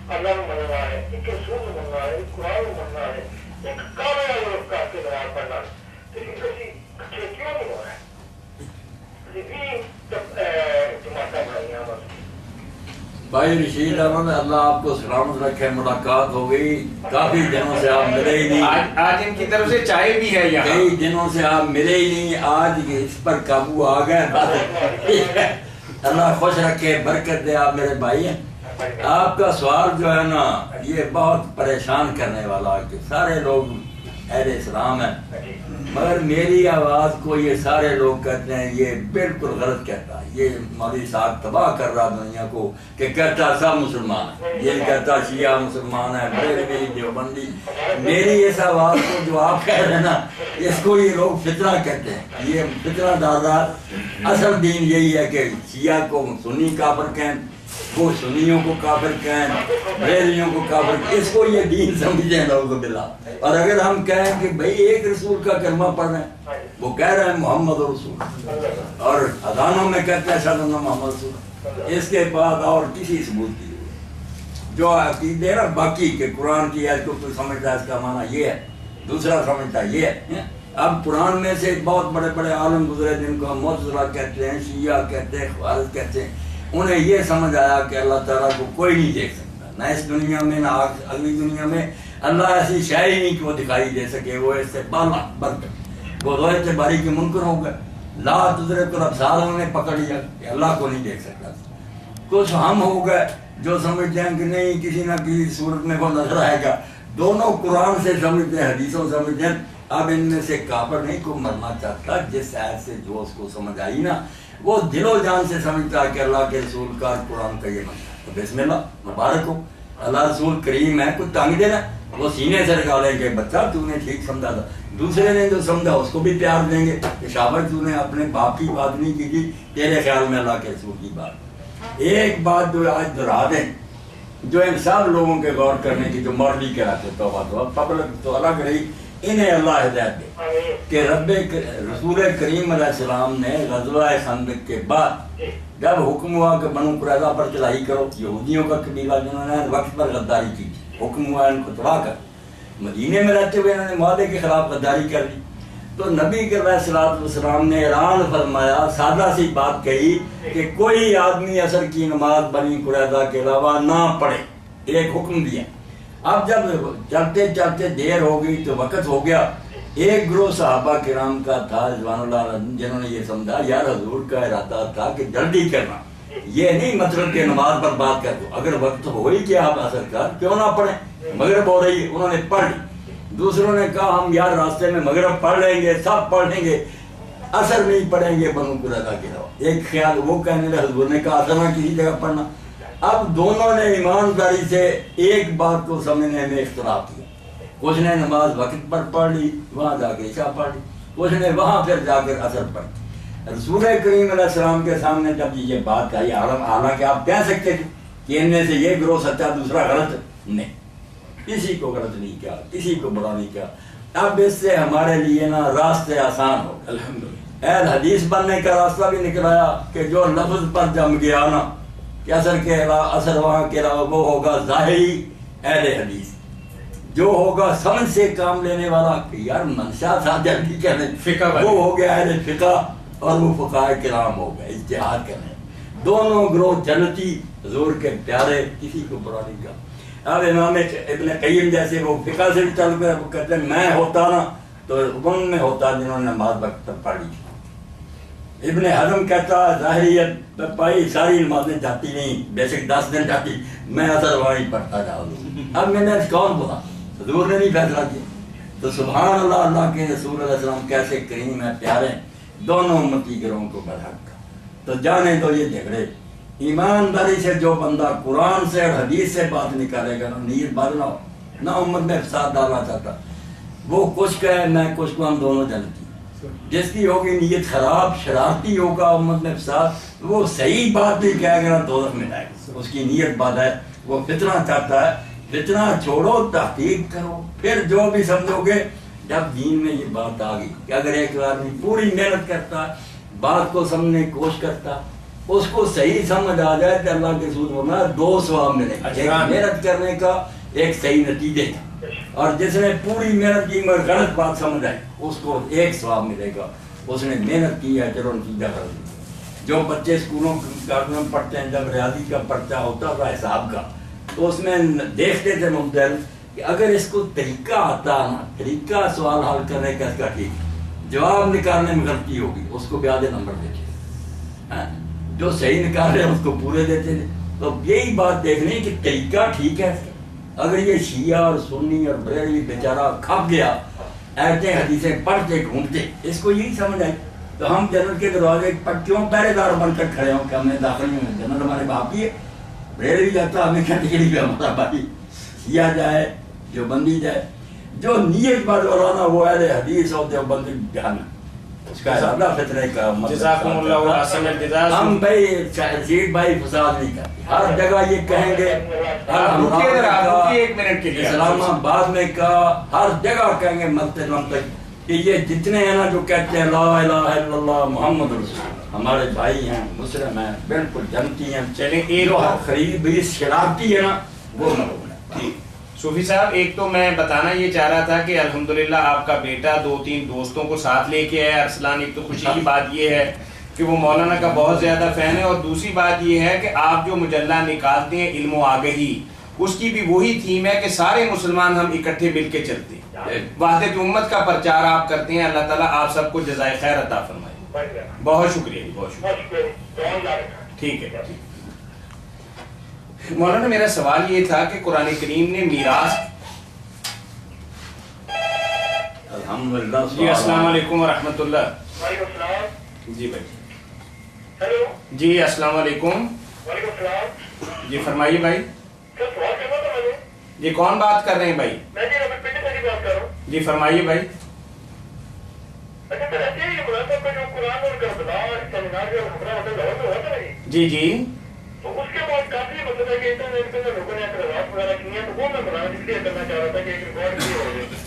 اللہ میں مننا ہے، ایک رسول میں مننا ہے، ایک قرآن میں مننا ہے، ایک کامل لوگ کا کے نماز پڑھنا ہے، لیکن کسی اچھے کیوں نہیں ہو رہا ہے؟ بھائی رشید احمد اللہ آپ کو سلامت رکھے. ملاقات ہو گئی، کافی دنوں سے آپ ملے ہی نہیں. آج ان کی طرف سے چائے بھی ہے یہاں. کئی دنوں سے آپ ملے ہی نہیں، آج اس پر قابو آ گئے. اللہ خوش رکھے، برکت دے. آپ میرے بھائی ہیں. آپ کا سوال جو ہے نا یہ بہت پریشان کرنے والا کہ سارے لوگ اہل اسلام ہیں، مگر میری آواز کو یہ سارے لوگ کہتے ہیں یہ بالکل غلط کہتا ہے. یہ مولوی صاحب تباہ کر رہا دنیا کو کہ کہتا سب مسلمان ہیں، یہ کہتا شیعہ مسلمان ہے، بریلوی دیوبندی. میری اس آواز کو جو آپ کہہ رہے ہیں نا اس کو یہ لوگ فتنہ کہتے ہیں. یہ فتنہ دادا. اصل دین یہی ہے کہ شیعہ کو سنی کافر کہیں، وہ سنیوں کو کافر کہیں، بریلویوں کو کافر کہیں. اس کو یہ دین سمجھیں لوگوں باللہ. اور اگر ہم کہیں کہ بھئی ایک رسول کا کلمہ پڑھ رہے ہیں، وہ کہہ رہے ہیں محمد رسول، اور اذانوں میں کہتے ہیں اشہد ان محمد رسول، اس کے بعد اور کسی ثبوت کی. جو عقیدے ہے نا باقی کہ قرآن کی آیت کو کوئی سمجھتا ہے اس کا معنی یہ ہے، دوسرا سمجھتا ہے یہ ہے۔ اب قرآن میں سے بہت بڑے بڑے عالم گزرے جن کو ہم معتزلہ کہتے ہیں، شیعہ کہتے ہیں، خوارج کہتے ہیں، انہیں یہ سمجھ آیا کہ اللہ تعالیٰ کو کوئی نہیں دیکھ سکتا، نہ اس دنیا میں نہ اگلی دنیا میں۔ اللہ ایسی شے ہی نہیں کہ وہ دکھائی دے سکے، وہ اس سے بالا برکت، وہ رویت باری کے منکر ہو گئے، لا تدرک الابصار انہوں نے پکڑ لیا کہ اللہ کو نہیں دیکھ سکتا۔ کچھ ہم ہو گئے جو سمجھتے ہیں کہ نہیں کسی نہ کسی صورت میں وہ نظر آئے گا، دونوں قرآن سے سمجھتے ہیں، حدیثوں سے سمجھتے ہیں۔ اب ان میں سے کافر نہیں کو مرنا چاہتا، جس آیت سے جو اس کو سمجھ آئی نا وہ دل و جان سے سمجھتا ہے کہ اللہ کے رسول کا قرآن کا یہ مطلب، تو بسم اللہ مبارک ہو، اللہ رسول کریم ہے، کچھ تانگ دینا وہ سینے سے لگا لیں گے، بچہ تو نے ٹھیک سمجھا تھا، دوسرے نے جو سمجھا اس کو بھی پیار دیں گے کہ شاباش تو نے اپنے باپ کی بات نہیں کی تھی، تیرے خیال میں اللہ کے رسول کی بات۔ ایک بات جو آج دہرا دیں، جو ان سب لوگوں کے غور کرنے کی جو مولوی کہتے توبہ پبلک تو الگ رہی، انہیں اللہ ہدایت دے کہ رسول کریم علیہ السلام نے غزوہ خندق کے بعد جب حکم ہوا کہ بنو قریظہ پر چڑھائی کرو، یہودیوں کا قبیلہ جنہوں نے وقت پر غداری کی، حکم ہوا ان کو تباہ کر، مدینے میں رہتے ہوئے انہوں نے معاہدے کے خلاف غداری کر دی، تو نبی کے علیہ السلام نے اعلان فرمایا، سادہ سی بات کہی کہ کوئی آدمی عصر کی نماز بنی قریظہ کے علاوہ نہ پڑھے، ایک حکم دیا۔ اب جب چلتے چلتے دیر ہو گئی تو وقت ہو گیا، ایک گروہ صحابہ کرام کا تھا رضوان اللہ علیہم جنہوں نے یہ سمجھا یار حضور کا ارادہ تھا کہ جلدی کرنا، یہ نہیں مطلب کہ نماز پر بات کر دو، اگر وقت ہو ہی کیا آپ اثر کر کیوں نہ پڑھیں، مغرب ہو رہی ہے، انہوں نے پڑھ لی۔ دوسروں نے کہا ہم یار راستے میں مغرب پڑھ لیں گے، سب پڑھ لیں گے، اثر نہیں پڑھیں گے بنو قریظہ کے علاوہ۔ ایک خیال وہ کہنے لگے، حضور نے کہا اثر نہ کسی جگہ پڑھنا۔ اب دونوں نے ایمانداری سے ایک بات کو سمجھنے میں اختلاف کیا، کچھ نے نماز وقت پر پڑھ لی، وہاں جا کے عشاء پڑھ لی، کچھ نے وہاں پھر جا کر اثر پڑھ۔ رسول کریم علیہ السلام کے سامنے جب یہ بات آئی، حالانکہ آپ کہہ سکتے تھے کہ ان میں سے یہ گروہ سچا دوسرا غلط، نہیں، کسی کو غلط نہیں کیا، کسی کو برا نہیں کیا۔ اب اس سے ہمارے لیے نا راستے آسان ہو، الحمدللہ اہل حدیث بننے کا راستہ بھی نکل آیا کہ جو لفظ پر جم گیا نا کہ اثر کے علاوہ اثر وہاں کے علاوہ وہ ہوگا ظاہری اہل حدیث، جو ہوگا سمجھ سے کام لینے والا کہ یار منشا تھا جلدی کرنے فقہ وہ ہو گیا اہل فقہ، اور وہ فقہائے کرام ہو گئے اجتہاد کرنے۔ دونوں گروہ جنتی حضور کے پیارے، کسی کو برا نہیں کہا۔ اب امام ابن قیم جیسے وہ فقہ سے بھی چل گئے، وہ کہتے ہیں میں ہوتا نا تو ان میں ہوتا جنہوں نے نماز وقت پر پڑھی۔ ابن حزم کہتا ظاہریت پائی ساری نمازیں جاتی نہیں، بے شک 10 دن جاتی، میں اثر وہاں ہی پڑھتا جاؤں۔ اب میں نے کون بولا، حضور نے نہیں فیصلہ کیا۔ تو سبحان اللہ، اللہ کے رسول علیہ السلام کیسے کریم ہیں، پیارے ہیں، دونوں امتی گروہوں کو برحق کا۔ تو جانے دو یہ جھگڑے، ایمانداری سے جو بندہ قرآن سے اور حدیث سے بات نکالے گا، نیت بدلا ہو نہ امت میں فساد ڈالنا چاہتا، وہ کچھ کہے میں کچھ کو، ہم دونوں جنتی۔ جس کی ہوگی نیت خراب، شرارتی ہوگا امت میں فساد، وہ صحیح بات بھی کہے گا دوزخ میں جائے گا، اس کی نیت بد ہے، وہ فتنہ چاہتا ہے۔ فتنہ چھوڑو، تحقیق کرو، پھر جو بھی سمجھو گے۔ جب دین میں یہ بات آ گئی کہ اگر ایک آدمی پوری محنت کرتا، بات کو سمجھنے کی کوشش کرتا، اس کو صحیح سمجھ آ جائے کہ اللہ کے رسول فرمایا 2 ثواب ملے گا، ایک محنت کرنے کا، ایک صحیح نتیجے کا، اور جس نے پوری محنت کی مگر غلط بات سمجھ آئی اس کو 1 ثواب ملے گا، اس نے محنت کی ہے چلو نتیجہ غلط۔ جو بچے اسکولوں کالجوں میں پڑھتے ہیں، جب ریاضی کا پرچہ ہوتا تھا حساب کا، تو اس میں دیکھتے تھے مبدل کہ اگر اس کو طریقہ آتا نا، طریقہ سوال حل کرنے کا اس کا ٹھیک، جواب نکالنے میں غلطی ہوگی اس کو بھی آدھے نمبر دیتے، جو صحیح نکال رہے ہیں اس کو پورے دیتے تھے۔ تو یہی بات دیکھنے کہ طریقہ ٹھیک ہے۔ اگر یہ شیعہ اور سنی اور بریلوی بیچارہ کھپ گیا ایسے حدیثیں پڑھتے گھومتے، اس کو یہی سمجھ آئی تو ہم جنت کے دروازے پر کیوں پہرے دار بن کر کھڑے ہوں کہ ہمیں داخل نہیں ہوئے، جنت ہمارے باپ کی ہے۔ بریلوی جاتا ہمیں کیا ٹکڑی پہ ہمارا بھائی، شیعہ جائے جو بندی جائے، جو نیت بات ورانا وہ اہل حدیث اور دیوبندی بیان اس کا زیادہ فتنے کا جزاکم اللہ احسن الجزاء۔ ہم بھائی رشید بھائی فساد نہیں کرتے، ہر جگہ یہ کہیں گے، اسلام آباد میں کہا، ہر جگہ کہیں گے مسجد کہ یہ جتنے ہیں نا جو کہتے ہیں لا الہ الا اللہ محمد رسول اللہ، ہمارے بھائی ہیں، مسلم ہیں، بالکل جنتی ہیں۔ چلیں ایک جو خرید بھی شرارتی ہے نا، وہ نہ ہونا. ٹھیک. صوفی صاحب ایک تو میں بتانا یہ چاہ رہا تھا کہ الحمدللہ آپ کا بیٹا 2-3 دوستوں کو ساتھ لے کے آیا ارسلان. ایک تو خوشی کی بات یہ ہے کہ وہ مولانا کا بہت زیادہ فین ہے, اور دوسری بات یہ ہے کہ آپ جو مجلہ نکالتے ہیں علم و آگہی, اس کی بھی وہی تھیم ہے کہ سارے مسلمان ہم اکٹھے مل کے چلتے ہیں, وحدت امت کا پرچار آپ کرتے ہیں. اللہ تعالیٰ آپ سب کو جزائے خیر عطا فرمائے. بہت شکریہ, بہت شکریہ. ٹھیک ہے. مولانا میرا سوال یہ تھا کہ قرآن کریم نے میراث. الحمدللہ. جی السلام علیکم ورحمۃ اللہ. وعلیکم السلام. جی بھائی. ہیلو. جی السلام علیکم. وعلیکم السلام. جی فرمائیے بھائی. سر سوال کرنا تھا میں نے. جی کون بات کر رہے ہیں بھائی؟ میں جی ربی پنڈی سے بات کر رہا ہوں. جی فرمائیے بھائی. اچھا سر ایسے ہی مناسب میں جو قرآن اور کربلا سیمینار جو ہمارا مطلب لاہور میں ہوتا ہے جی جی تو اس کے بعد کافی مطلب ہے کہ انٹرنیٹ پہ لوگوں نے اعتراضات وغیرہ کیے ہیں, تو وہ میں بنانا اس لیے کرنا چاہ رہا تھا کہ ایک ریکارڈ بھی ہو جائے.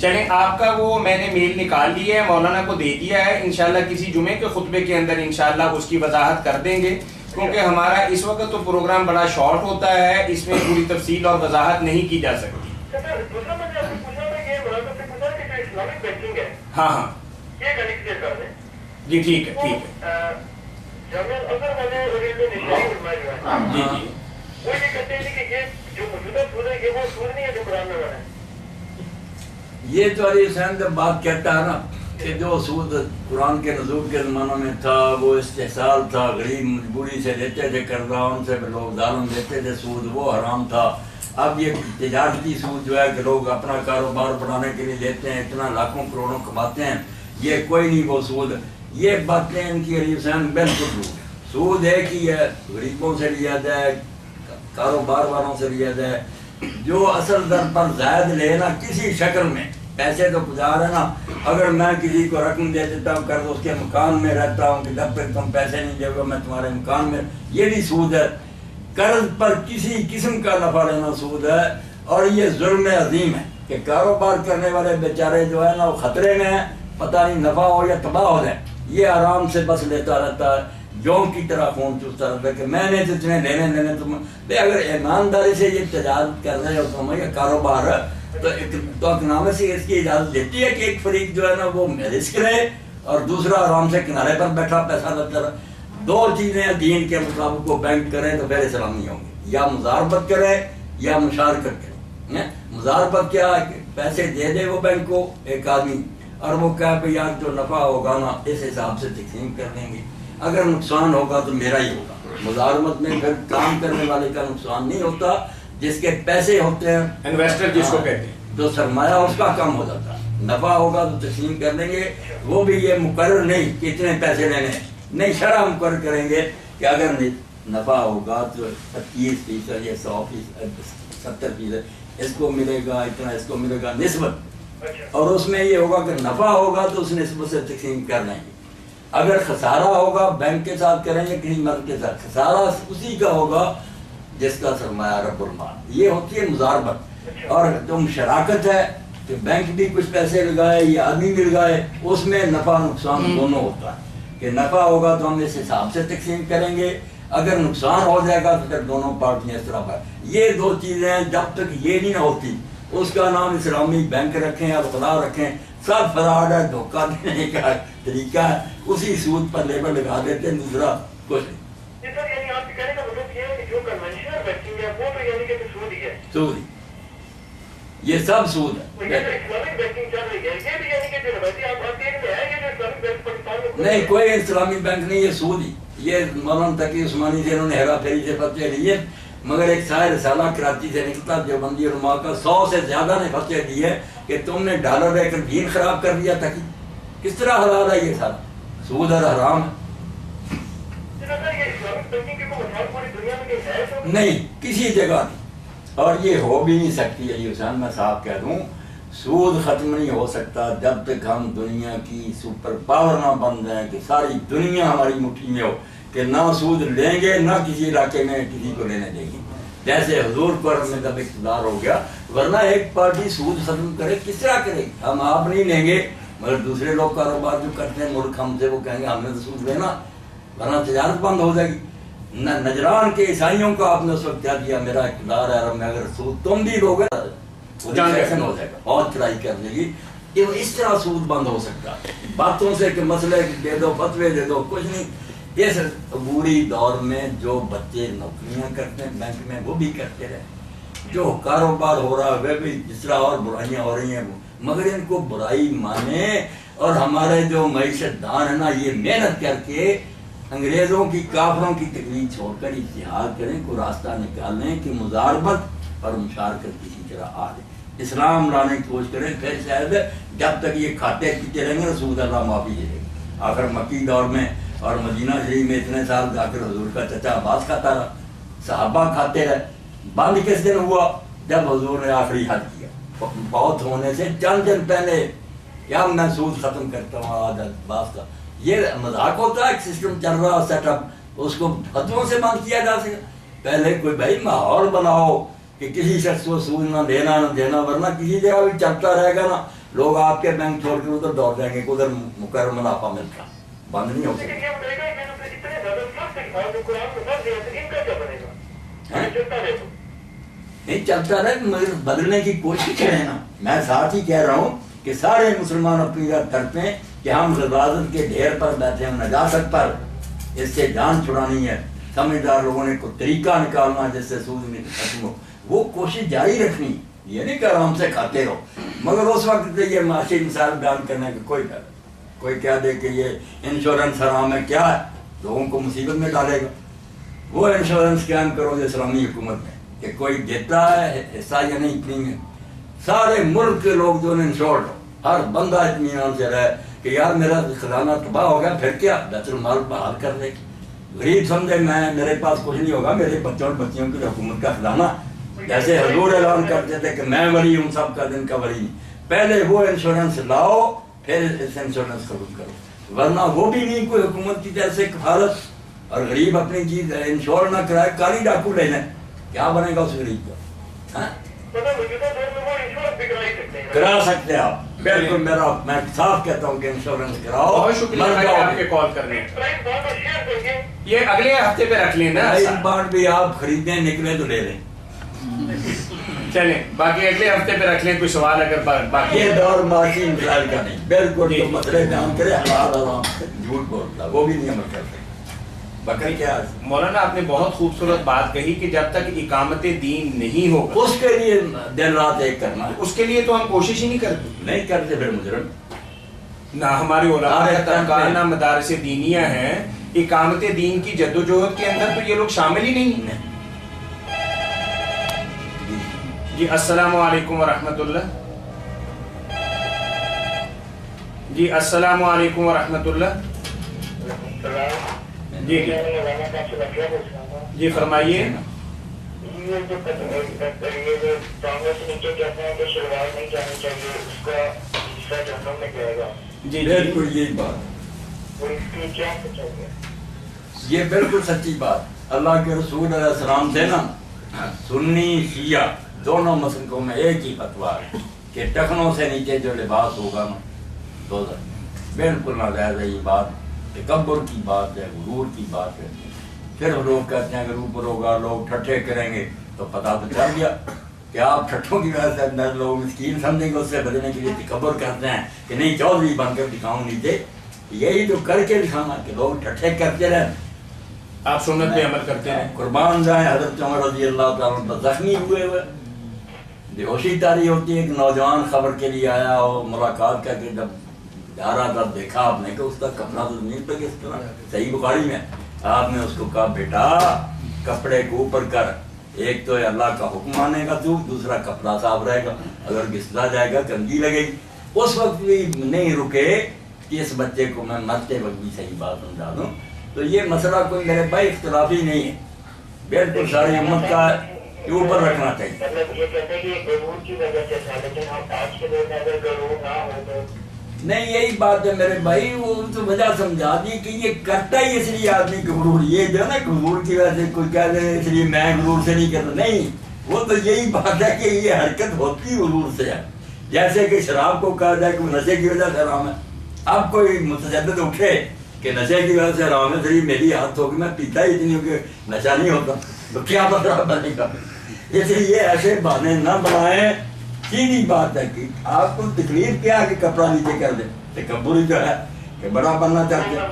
چلیں آپ کا وہ میں نے میل نکال لی ہے, مولانا کو دے دیا ہے. انشاءاللہ کسی جمعے کے خطبے کے اندر انشاءاللہ اس کی وضاحت کر دیں گے, کیونکہ ہمارا اس وقت تو پروگرام بڑا شارٹ ہوتا ہے, اس میں پوری تفصیل اور وضاحت نہیں کی جا سکتی. سر دوسرا میں نے آپ سے پوچھا تھا کہ مناسب سے پوچھا کہ جو اسلامک بینکنگ ہے ہاں ہاں یہ کنیکٹ کر دیں. جی ٹھیک ہے ٹھیک ہے. جامعہ الازہر والے اور علم نشائی علماء جو ہیں جی جی وہ یہ کہتے ہیں کہ یہ جو موجودہ سود ہے یہ وہ سود نہیں ہے جو قرآن میں بنا ہے. یہ تو علی حسین جب بات کہتا ہے نا کہ جو سود قرآن کے نزول کے زمانوں میں تھا وہ استحصال تھا, غریب مجبوری سے لیتے تھے قرضہ, ان سے لوگ ظالم دیتے تھے, سود وہ حرام تھا. اب یہ تجارتی سود جو ہے کہ لوگ اپنا کاروبار بڑھانے کے لیے لیتے ہیں, اتنا لاکھوں کروڑوں کماتے ہیں, یہ کوئی نہیں وہ سود. یہ باتیں ان کی علی حسین بالکل سود ایک ہی ہے, غریبوں سے لیا جائے, کاروبار والوں سے لیا جائے. جو اصل در پر زائد لینا کسی شکل میں, پیسے تو گزار ہے نا, اگر میں کسی کو رقم دے دیتا ہوں قرض, اس کے مکان میں رہتا ہوں کہ جب تک تم پیسے نہیں دے گے میں تمہارے مکان میں, یہ بھی سود ہے. قرض پر کسی قسم کا نفع لینا سود ہے, اور یہ ظلم عظیم ہے کہ کاروبار کرنے والے بیچارے جو ہے نا وہ خطرے میں ہیں, پتہ نہیں نفع ہو یا تباہ ہو جائے. یہ آرام سے بس لیتا رہتا ہے, جون کی طرح خون چوستا رہتا ہے کہ میں نے جتنے لینے تم بے. اگر ایمانداری سے یہ تجارت کر رہے ہو تم یا کاروبار تو اکنامک سے اس کی اجازت دیتی ہے کہ ایک فریق جو ہے نا وہ رسک رہے اور دوسرا آرام سے کنارے پر بیٹھا پیسہ لگتا رہا. دو چیزیں دین کے مطابق کو بینک کریں تو پھر اسلامی ہوں گے, یا مزاربت کرے یا مشارکت کرے. مزاربت کیا ہے کہ پیسے دے دے وہ بینک کو ایک آدمی, اور وہ کہا کہ یار جو نفع ہوگا نا اس حساب سے تقسیم کر دیں گے, اگر نقصان ہوگا تو میرا ہی ہوگا. مزاربت میں پھر کام کرنے والے کا نقصان نہیں ہوتا, جس کے پیسے ہوتے ہیں انویسٹر جس کو کہتے ہیں, جو سرمایہ اس کا کم ہو جاتا ہے. نفع ہوگا تو تقسیم کر دیں گے, وہ بھی یہ مقرر نہیں کہ اتنے پیسے لینے نہیں, شرح مقرر کریں گے کہ اگر نفع ہوگا تو 25% یا 100% 70% اس کو ملے گا, اتنا اس کو ملے گا نسبت, اور اس میں یہ ہوگا کہ نفع ہوگا تو اس نسبت سے تقسیم کر لیں گے. اگر خسارہ ہوگا بینک کے ساتھ کریں گے کسی مرد کے ساتھ, خسارہ اسی کا ہوگا جس کا سرمایہ رب المال. یہ ہوتی ہے مزاربت. اور تم شراکت ہے کہ بینک بھی کچھ پیسے لگائے یا آدمی بھی لگائے, اس میں نفع نقصان دونوں ہوتا ہے کہ نفع ہوگا تو ہم اس حساب سے تقسیم کریں گے, اگر نقصان ہو جائے گا تو پھر دونوں پارٹیاں اس طرح پر. یہ دو چیزیں جب تک یہ نہیں ہوتی اس کا نام اسلامی بینک رکھیں یا خدا رکھیں, سب فراڈ ہے, دھوکہ دینے کا طریقہ ہے, اسی سود پر لیبل لگا دیتے ہیں, دوسرا کچھ نہیں. یعنی آپ کے کہنے کا مطلب یہ ہے کہ جو کنونشنل بینکنگ ہے وہ تو یعنی کہ سود ہی ہے. سود, یہ سب سود ہے. یہ جو اسلامک بینکنگ چل رہی ہے یہ بھی یعنی کہ جو روایتی آپ بات کہہ رہے ہیں یہ جو اسلامک بینک پاکستان میں نہیں, کوئی اسلامی بینک نہیں, یہ سود ہی. یہ مولانا تقی عثمانی سے انہوں نے ہیرا پھیری سے فتوے لیے, مگر ایک شاعر رسالہ کراچی سے نکلتا دیوبندی علماء کا 100 سے زیادہ نے فتوے دیے کہ تم نے ڈالر لے کر دین خراب کر دیا تقی. کس طرح حلال ہے یہ سارا, سود اور حرام ہے. نہیں کسی جگہ نہیں, اور یہ ہو بھی نہیں سکتی. علی حسین میں صاحب کہہ دوں, سود ختم نہیں ہو سکتا جب تک ہم دنیا کی سپر پاور نہ بن جائیں کہ ساری دنیا ہماری مٹھی میں ہو, کہ نہ سود لیں گے نہ کسی علاقے میں کسی کو لینے دیں گے. جیسے حضور پر میں جب اقتدار ہو گیا, ورنہ ایک پارٹی سود ختم کرے کس طرح کرے گی. ہم آپ نہیں لیں گے مگر دوسرے لوگ کاروبار جو کرتے ہیں ملک ہم سے, وہ کہیں گے ہم نے تو سود لینا, ورنہ تجارت بند ہو جائے گی. نجران کے عیسائیوں کو آپ نے اس وقت کیا دیا، میرا اقتدار ہے، اور میں اگر سود تم بھی لوگ فیشن ہو جائے گا اور چڑھائی کر لے گی. کہ اس طرح سود بند ہو سکتا ہے باتوں سے کہ مسئلے دے دو، فتوے دے دو، کچھ نہیں. اس عبوری دور میں جو بچے نوکریاں کرتے ہیں بینک میں وہ بھی کرتے رہے، جو کاروبار ہو رہا ہے وہ بھی جس طرح اور برائیاں ہو رہی ہیں، مگر ان کو برائی مانے. اور ہمارے جو معیشت دان ہے نا، یہ محنت کر کے انگریزوں کی کافروں کی تقلید چھوڑ کر اتحاد کریں، کوئی راستہ نکالیں کہ مزاربت اور مشارکت کسی طرح آ جائے، اسلام لانے کی کوشش کریں. پھر شاید جب تک یہ کھاتے پیتے رہیں گے رسول اللہ معافی دے گا. آخر مکی دور میں اور مدینہ شریف میں اتنے سال جا کر حضور کا چچا عباس کھاتا رہا، صحابہ کھاتے رہے. بند کس دن ہوا؟ جب حضور نے آخری حد کیا. بہت ہونے سے چند دن پہلے کیا میں سود ختم کرتا ہوں آج عباس کا. یہ مذاق ہوتا ہے، ایک سسٹم چل رہا سیٹ اپ، اس کو فتووں سے بند کیا جا سکے. پہلے کوئی بھائی ماحول بناؤ کہ کسی شخص کو سود نہ دینا نہ دینا، ورنہ کسی جگہ بھی چلتا رہے گا نا، لوگ آپ کے بینک چھوڑ کے ادھر دوڑ جائیں گے کہ ادھر مقرر منافع ملتا. بند نہیں ہو سکتا. نہیں چلتا رہے مگر بدلنے کی کوشش کریں نا. میں ساتھ ہی کہہ رہا ہوں کہ سارے مسلمان اپنی یاد کرتے ہیں کہ ہم غلاظت کے ڈھیر پر بیٹھے ہیں، نجاست پر، اس سے جان چھڑانی ہے. سمجھدار لوگوں نے کوئی طریقہ نکالنا جس سے سود میں ختم ہو، وہ کوشش جاری رکھنی. یہ نہیں کہ آرام سے کھاتے رہو، مگر اس وقت یہ معاشی مثال بیان کرنے کا کوئی ڈر. کوئی کہہ دے کہ یہ انشورنس حرام ہے، کیا ہے، لوگوں کو مصیبت میں ڈالے گا. وہ انشورنس قائم کرو جو اسلامی حکومت میں کہ کوئی دیتا ہے حصہ یا نہیں پریمیم. سارے ملک کے لوگ جو انشورڈ ہو، ہر بندہ اطمینان سے رہے کہ یار میرا خزانہ تباہ ہو گیا، پھر کیا بیت المال بحال کر دے. غریب سمجھے میں میرے پاس کچھ نہیں ہوگا، میرے بچوں اور بچیوں کی حکومت کا خزانہ. جیسے حضور اعلان کرتے تھے کہ میں ولی ہوں، سب کا دن کا ولی نہیں. پہلے وہ انشورنس لاؤ پھر اس انشورنس قبول کرو، ورنہ وہ بھی نہیں کوئی حکومت کی طرف سے کفالت. اور غریب اپنی چیز انشور نہ کرائے، کالی ڈاکو لے لیں، کیا بنے گا اس غریب کا؟ کرا سکتے آپ بالکل. میرا میں صاف کہتا ہوں کہ انشورنس کراؤ. بہت شکریہ آپ کے کال کرنے. یہ اگلے ہفتے پہ رکھ لیں نا، اس بار بھی آپ خریدیں نکلے تو لے لیں. چلیں باقی اگلے ہفتے پہ رکھ لیں. کوئی سوال اگر باقی یہ دور معاشی مسائل کا نہیں، بالکل تو مسئلے بیان کرے حلال حرام جھوٹ بولتا وہ بھی نہیں عمل کرتے. بکری کیا مولانا آپ نے بہت خوبصورت بات کہی کہ جب تک اقامت دین نہیں ہوگا اس کے لیے دن رات ایک کرنا ہے. اس کے لیے تو ہم کوشش ہی نہیں کرتے. نہیں کرتے پھر مجرم. نہ ہمارے علماء کا طبقہ نہ مدارس دینیہ ہیں، اقامت دین کی جدوجہد کے اندر تو یہ لوگ شامل ہی نہیں ہیں. جی السلام علیکم ورحمۃ اللہ. جی السلام علیکم ورحمۃ اللہ. جی جی جی فرمائیے. جی بالکل یہی بات، یہ بالکل سچی بات. اللہ کے رسول علیہ السلام سے نا سنی شیعہ دونوں مسلکوں میں ایک ہی فتویٰ ہے کہ ٹخنوں سے نیچے جو لباس ہوگا نا دوزخ. بالکل ناجائز ہے یہ بات، تکبر کی بات ہے، غرور کی بات ہے. پھر لوگ کہتے ہیں کہ اوپر ہوگا، لوگ ٹھٹھے کریں گے، تو پتہ تو چل گیا کہ آپ ٹھٹھوں کی وجہ سے اندر لوگ مسکین سمجھیں گے، اس سے بچنے کے لیے تکبر کرتے ہیں کہ نہیں چودھری بن کر دکھاؤں نیچے. یہی تو کر کے دکھانا کہ لوگ ٹھٹھے کرتے رہیں، آپ سنت پہ عمل کرتے ہیں. قربان جائیں حضرت عمر رضی اللہ تعالیٰ عنہ زخمی ہوئے بے ہوشی طاری ہوتی ہے. ایک نوجوان خبر کے لیے آیا اور ملاقات کر کے جب جا رہا تھا دیکھا آپ نے کہ اس کا کپڑا تو زمین پہ کس طرح. صحیح بخاری میں آپ نے اس کو کہا بیٹا کپڑے کو اوپر کر، ایک تو اللہ کا حکم مانے گا تو، دوسرا کپڑا صاف رہے گا، اگر گھسلا جائے گا گندگی لگے گی. اس وقت بھی نہیں رکے کہ اس بچے کو میں مرتے وقت بھی صحیح بات سمجھا دوں. تو یہ مسئلہ کوئی میرے بھائی اختلافی نہیں ہے، بالکل ساری امت کا اوپر رکھنا چاہیے. نہیں یہی بات ہے میرے بھائی، وہ تو وجہ سمجھا دی کہ یہ کرتا ہی اس لیے آدمی غرور، یہ جو ہے نا غرور کی وجہ سے کوئی کہہ دے اس لیے میں غرور سے نہیں کرتا. نہیں، وہ تو یہی بات ہے کہ یہ حرکت ہوتی غرور سے ہے. جیسے کہ شراب کو کہا جائے کہ نشے کی وجہ سے حرام ہے. اب کوئی متجدد اٹھے کہ نشے کی وجہ سے حرام ہے، میری عادت ہوگی، میں پیتا ہی اتنی ہوں کہ نشہ نہیں ہوتا، تو کیا مسئلہ بنے گا؟ اس لیے ایسے بہانے نہ بنائیں. سیدھی بات ہے کہ آپ کو تکلیف کیا ہے کہ کپڑا نیچے کر دیں، تکبر جو ہے کہ بڑا بننا چاہتے ہیں.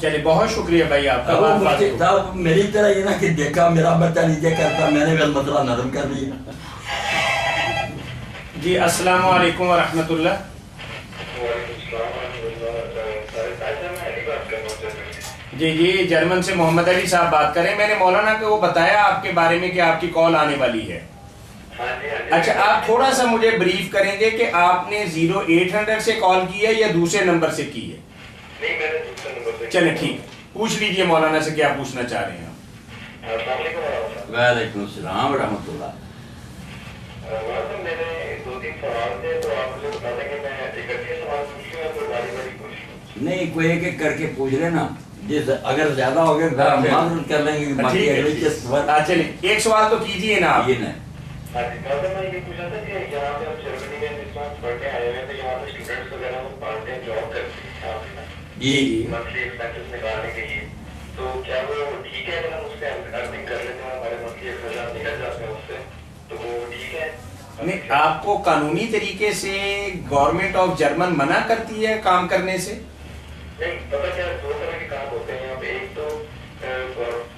چلے بہت شکریہ بھائی آپ کا. وہ مفتی صاحب میری طرح یہ نا کہ دیکھا میرا بچہ نیچے کرتا، میں نے بھی مسئلہ نرم کر لیا. جی السلام علیکم ورحمۃ اللہ. جی جی جرمن سے محمد علی صاحب بات کریں. میں نے مولانا کو وہ بتایا آپ کے بارے میں کہ آپ کی کال آنے والی ہے. اچھا آپ تھوڑا سا مجھے بریف کریں گے کہ آپ نے 0800 سے کال کی ہے یا دوسرے نمبر سے کی ہے؟ چلیں ٹھیک، پوچھ لیجئے مولانا سے کیا پوچھنا چاہ رہے ہیں. وعلیکم السلام ورحمۃ اللہ. نہیں کوئی ایک ایک کر کے پوچھ لینا، جس اگر زیادہ ہو گئے معذرت کر لیں گے. باقی اگلی قسط چلیں ایک سوال تو کیجیے نا آپ. یہ نہیں جی نہیں آپ کو قانونی طریقے سے گورنمنٹ آف جرمن منع کرتی ہے کام کرنے سے؟ نہیں پتہ کیا دو طرح کے کام ہوتے ہیں. ایک تو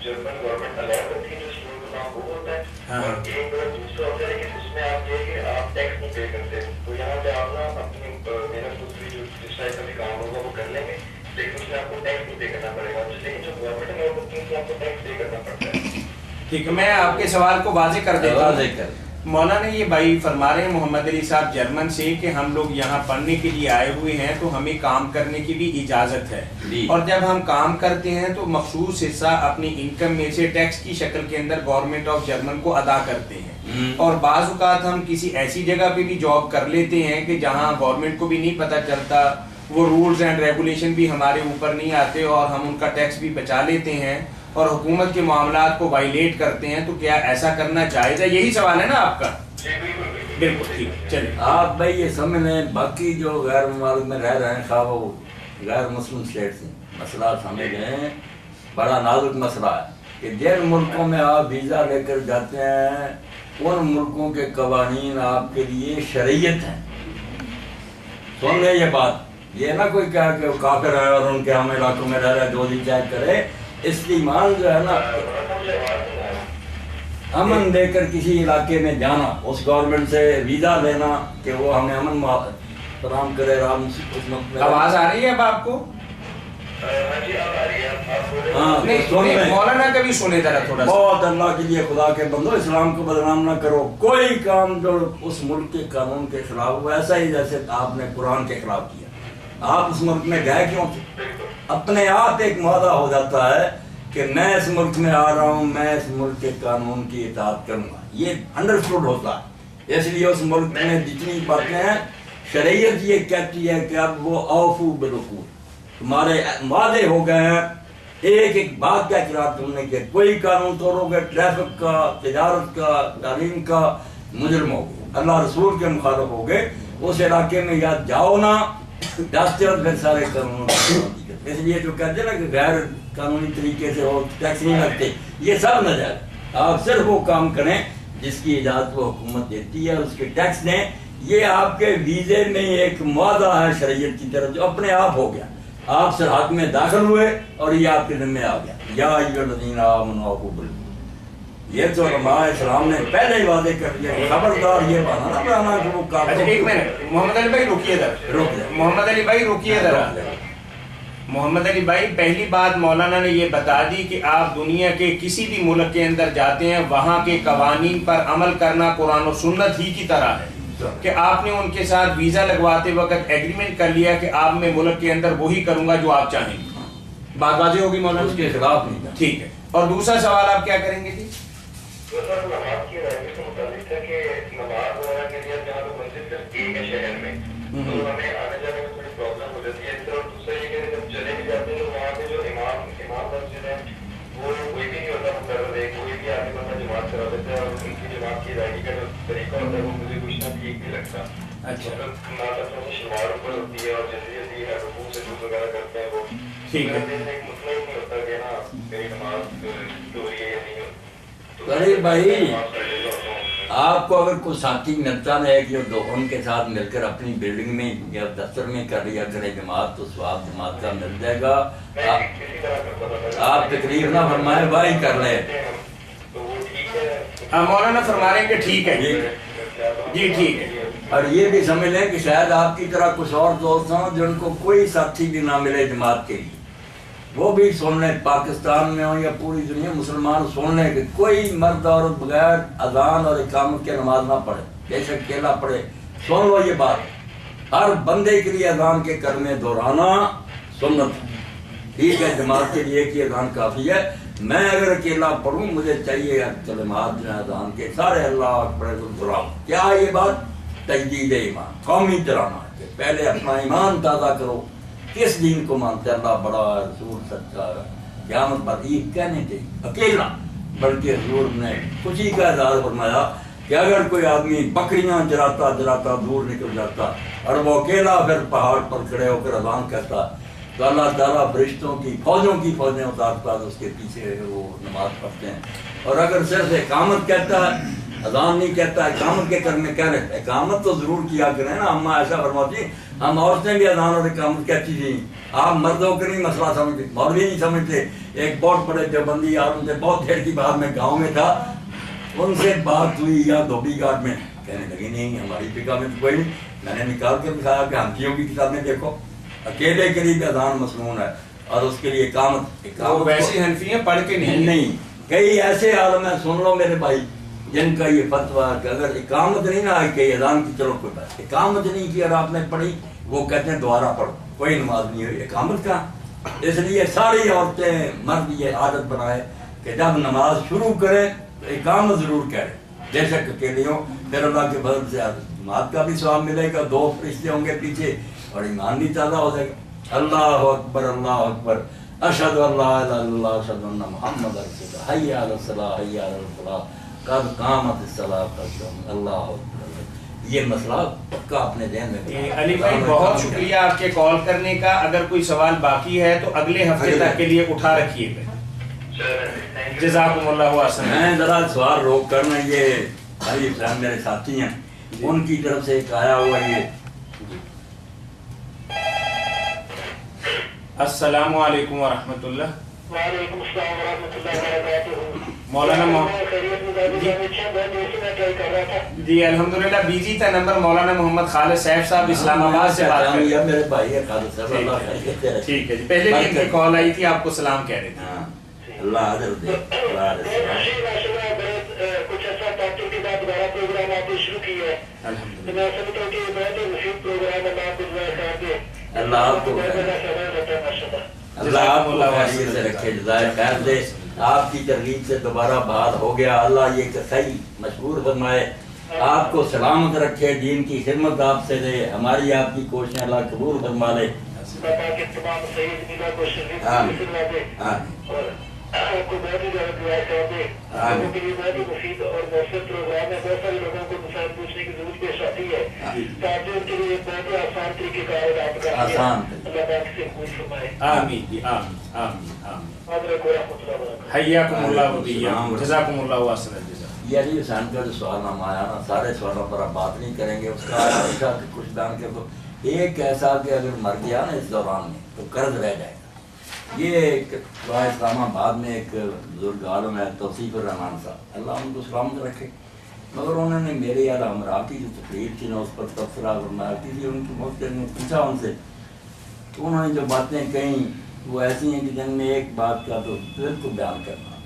جرمن گورنمنٹ الاؤ کرتی ہے جو اسٹوڈنٹ کا کام وہ ہوتا ہے، اور ایک دوسرا ہوتا ہے لیکن اس میں آپ یہ کہ آپ ٹیکس نہیں پے کرتے. تو یہاں پہ آپ نا اپنی محنت دوسری جو جس ٹائپ کا بھی کام ہوگا وہ کر لیں گے، لیکن اس میں آپ کو ٹیکس نہیں پے کرنا پڑے گا. لیکن جو گورنمنٹ الاؤ کرتی ہے تو آپ کو ٹیکس پے کرنا پڑتا ہے. ٹھیک ہے میں آپ کے سوال کو واضح کر دیتا ہوں. مولانا یہ بھائی فرما رہے ہیں محمد علی صاحب جرمن سے کہ ہم لوگ یہاں پڑھنے کے لیے آئے ہوئے ہیں تو ہمیں کام کرنے کی بھی اجازت ہے، اور جب ہم کام کرتے ہیں تو مخصوص حصہ اپنی انکم میں سے ٹیکس کی شکل کے اندر گورنمنٹ آف جرمن کو ادا کرتے ہیں. اور بعض اوقات ہم کسی ایسی جگہ پہ بھی جاب کر لیتے ہیں کہ جہاں گورنمنٹ کو بھی نہیں پتہ چلتا، وہ رولز اینڈ ریگولیشن بھی ہمارے اوپر نہیں آتے اور ہم ان کا ٹیکس بھی بچا لیتے ہیں اور حکومت کے معاملات کو وائلیٹ کرتے ہیں. تو کیا ایسا کرنا جائز ہے؟ یہی سوال ہے نا آپ کا؟ بالکل ٹھیک. چلیے آپ بھائی یہ سمجھ لیں باقی جو غیر ممالک میں رہ رہے ہیں خواہ وہ غیر مسلم اسٹیٹ سے مسئلہ سمجھ گئے، بڑا نازک مسئلہ ہے کہ جن ملکوں میں آپ ویزا لے کر جاتے ہیں ان ملکوں کے قوانین آپ کے لیے شریعت ہیں. سن لیں یہ بات، یہ نہ کوئی کہا کہ وہ کافر ہے اور ان کے ہم علاقوں میں رہ رہے جو بھی چیک کرے. استعمال جو ہے نا امن دے کر کسی علاقے میں جانا، اس گورنمنٹ سے ویزا لینا کہ وہ ہمیں امن فراہم کرے. آواز آ رہی ہے اب آپ کو؟ مولانا کا بھی سنے ذرا تھوڑا. بہت اللہ کے لیے خدا کے بندو اسلام کو بدنام نہ کرو. کوئی کام جو اس ملک کے قانون کے خلاف ہو ایسا ہی جیسے آپ نے قرآن کے خلاف کیا. آپ اس ملک میں گئے کیوں تھے؟ اپنے آپ ایک معاہدہ ہو جاتا ہے کہ میں اس ملک میں آ رہا ہوں، میں اس ملک کے قانون کی اطاعت کروں گا. یہ انڈرسٹوڈ ہوتا ہے. اس لیے اس ملک میں جتنی باتیں ہیں شریعت یہ کہتی ہے کہ اب وہ اوفو بالعقود، تمہارے معاہدے ہو گئے ہیں، ایک ایک بات کا اقرار تم نے کیا. کوئی قانون توڑو گے، ٹریفک کا، تجارت کا، تعلیم کا مجرم ہوگے، اللہ رسول کے مخالف ہوگے. اس علاقے میں یا جاؤ نہ جاتے وقت پھر سارے قانون. اس لیے جو کہتے ہیں نا کہ غیر قانونی طریقے سے وہ ٹیکس نہیں لگتے، یہ سب نہ جائے. آپ صرف وہ کام کریں جس کی اجازت وہ حکومت دیتی ہے، اس کے ٹیکس دیں. یہ آپ کے ویزے میں ایک معاہدہ ہے شریعت کی طرف جو اپنے آپ ہو گیا. آپ سرحد میں داخل ہوئے اور یہ آپ کے ذمہ آ گیا. یا ایھا الذین آمنوا اوفوا بالعقود. یہ تو علماء اسلام نے پہلے ہی واضح کر دیا کہ خبردار یہ بہانہ نہ بنانا کہ وہ کافر. اچھا ایک منٹ محمد علی بھائی رکیے ذرا. محمد علی بھائی رکیے ذرا. محمد علی بھائی پہلی بات مولانا نے یہ بتا دی کہ آپ دنیا کے کسی بھی ملک کے اندر جاتے ہیں وہاں کے قوانین پر عمل کرنا قرآن و سنت ہی کی طرح ہے کہ آپ نے ان کے ساتھ ویزا لگواتے وقت ایگریمنٹ کر لیا کہ آپ میں ملک کے اندر وہی کروں گا جو آپ چاہیں گے. بات واضح ہوگی مولانا؟ اس کے خلاف نہیں. ٹھیک ہے. اور دوسرا سوال آپ کیا کریں گے جی؟ نماز کی رائے سے متعلق ہے کہ نماز وغیرہ کے لیے جہاں پہ مسجد صرف ایک ہے شہر میں تو ہمیں آنے جانے میں تھوڑی پرابلم ہو جاتی ہے. اور دوسرا یہ کہ جب چلے بھی جاتے ہیں تو وہاں پہ جو امام مسجد ہے وہ کوئی بھی نہیں ہوتا مقرر ہے، کوئی بھی آگے بندہ جماعت کرا دیتا ہے اور ان کی جماعت کی ادائیگی کا جو طریقہ ہوتا ہے وہ مجھے کچھ نہ ٹھیک نہیں لگتا. اچھا نہ تو شلوار اوپر ہوتی ہے اور جلدی جلدی ٹھیک ہے ارے بھائی آپ کو اگر کوئی ساتھی ملتا ہے کہ ان کے ساتھ مل کر اپنی بلڈنگ میں یا دفتر میں کر لیا کرے جماعت تو ثواب جماعت کا مل جائے گا. آپ تکلیف نہ فرمائے بھائی کر لیں. مولانا فرما رہے ہیں کہ ٹھیک ہے جی ٹھیک ہے. اور یہ بھی سمجھ لیں کہ شاید آپ کی طرح کچھ اور دوست ہوں جن کو کوئی ساتھی بھی نہ ملے جماعت کے لیے, وہ بھی سن لیں, پاکستان میں ہوں یا پوری دنیا مسلمان سن لیں کہ کوئی مرد عورت بغیر اذان اور اقامت کے نماز نہ پڑھے, بے شک اکیلا پڑھے. سن لو یہ بات, ہر بندے کے لیے اذان کے کلمے دہرانا سنت. ٹھیک ہے, جماعت کے لیے کہ اذان کافی ہے. میں اگر اکیلا پڑھوں مجھے چاہیے کلمات جو ہیں اذان کے سارے اللہ اکبر دہراؤ. کیا یہ بات؟ تجدید ایمان, قومی ترانہ, کہ پہلے اپنا ایمان تازہ کرو. کس دین کو مانتے؟ اللہ بڑا, رسول سچا, قیامت پر یہ کہنے چاہیے اکیلا. بلکہ حضور نے خوشی کا اظہار فرمایا کہ اگر کوئی آدمی بکریاں چراتا چراتا دور نکل جاتا اور وہ اکیلا پھر پہاڑ پر کھڑے ہو کر اذان کہتا تو اللہ تعالیٰ فرشتوں کی فوجیں اتارتا ہے, اس کے پیچھے وہ نماز پڑھتے ہیں. اور اگر صرف اقامت کہتا ہے, اذان نہیں کہتا, اقامت کے کلمے کہہ رہے, اقامت تو ضرور کیا کریں نا. ہم ایسا فرماتی ہم عورتیں بھی اذان اور اقامت کہتی تھیں, آپ مردوں کے نہیں مسئلہ سمجھتے, مولوی نہیں سمجھتے. ایک بہت بڑے دیوبندی اور ان سے بہت دیر کی بات میں گاؤں میں تھا, ان سے بات ہوئی یا دھوبی گھاٹ میں, کہنے لگی نہیں ہماری فقہ میں تو کوئی نہیں. میں نے نکال کے دکھایا کہ ہنفیوں کی کتاب میں دیکھو اکیلے کے لیے اذان مسنون ہے اور اس کے لیے اقامت ویسی حنفی ہیں پڑھ کے نہیں. کئی ایسے عالم ہیں, سن لو میرے بھائی, جن کا یہ فتویٰ ہے کہ اگر اقامت نہیں نہ آئی کہ اذان کی چلو کوئی بات, اقامت نہیں کی اور آپ نے پڑھی, وہ کہتے ہیں دوبارہ پڑھو, کوئی نماز نہیں ہوئی. اقامت کا اس لیے ساری عورتیں مرد یہ عادت بنائے کہ جب نماز شروع کریں تو اقامت ضرور کریں, بے شک اکیلے ہوں. پھر اللہ کے فضل سے جماعت کا بھی ثواب ملے گا, 2 فرشتے ہوں گے پیچھے, اور ایمان بھی تازہ ہو جائے گا. اللہ اکبر اللہ اکبر, اشہد ان لا الہ الا اللہ اشہد ان محمد رسول اللہ, حی علی الصلاۃ حی علی الفلاح قد قامت الصلاۃ قد قامت اللہ اکبر. یہ مسئلہ پکا اپنے ذہن میں. علی بھائی بہت شکریہ آپ کے کال کرنے کا. اگر کوئی سوال باقی ہے تو اگلے ہفتے تک کے لیے اٹھا رکھیے گا. جزاکم اللہ احسن. میں ذرا سوال روک کرنا, یہ علی صاحب میرے ساتھی ہیں, ان کی طرف سے ایک آیا ہوا یہ. السلام علیکم ورحمۃ اللہ. وعلیکم السلام ورحمۃ اللہ وبرکاتہ. مولانا جی الحمدللہ بیجی تھا نمبر. مولانا محمد خالد صاحب صاحب اسلام آباد سے بات کر رہے ہیں. میرے بھائی خالد صاحب اللہ ٹھیک ہے جی, پہلے بھی ان کی کال آئی تھی, آپ کو سلام کہہ رہے تھے. اللہ حضرت کچھ ایسا ڈاکٹر کے بعد دوبارہ پروگرام آپ نے شروع کیا ہے. میں سمجھتا ہوں کہ بہت ہی مفید پروگرام ہے. آپ کو اللہ آپ کو اللہ آپ کو خیریت سے رکھے, جزائے خیر دے. آپ کی ترغیب سے دوبارہ بات ہو گیا, اللہ یہ صحیح مشہور فرمائے, آپ کو سلامت رکھے, دین کی خدمت آپ سے دے. ہماری آپ کی کوششیں اللہ قبول فرما لے. تمام صحیح کو شریف آپ کو بہت ہی زیادہ دعا کر دے. لوگوں کے لیے بہت ہی مفید اور مؤثر پروگرام ہے. بہت سارے لوگوں کو مسائل پوچھنے کی ضرورت پیش آتی ہے, تاکہ ان کے لیے بہت ہی آسان طریقے کا آپ کا اللہ پاک سے قبول فرمائے. آمین جی آمین آمین آمین. حیاکم اللہ وبیاکم, جزاکم اللہ احسن الجزا. یہ علی حسین کا جو سوال نامہ آیا نا, سارے سوالوں پر آپ بات نہیں کریں گے, اس کا ایسا کہ کچھ بیان کر دو. ایک ایسا کہ اگر مر گیا نا اس دوران میں تو قرض رہ جائے گا. یہ ایک اسلام آباد میں ایک بزرگ عالم ہے توصیف الرحمان صاحب, اللہ ان کو سلامت رکھے, مگر انہوں نے میرے یاد ہمراہ کی جو تقریر تھی نا اس پر تبصرہ فرمایا کی تھی. ان کی موت نے پوچھا ان سے, تو انہوں نے جو باتیں کہیں وہ ایسی ہیں کہ جن میں ایک بات کا تو دل کو بیان کرنا.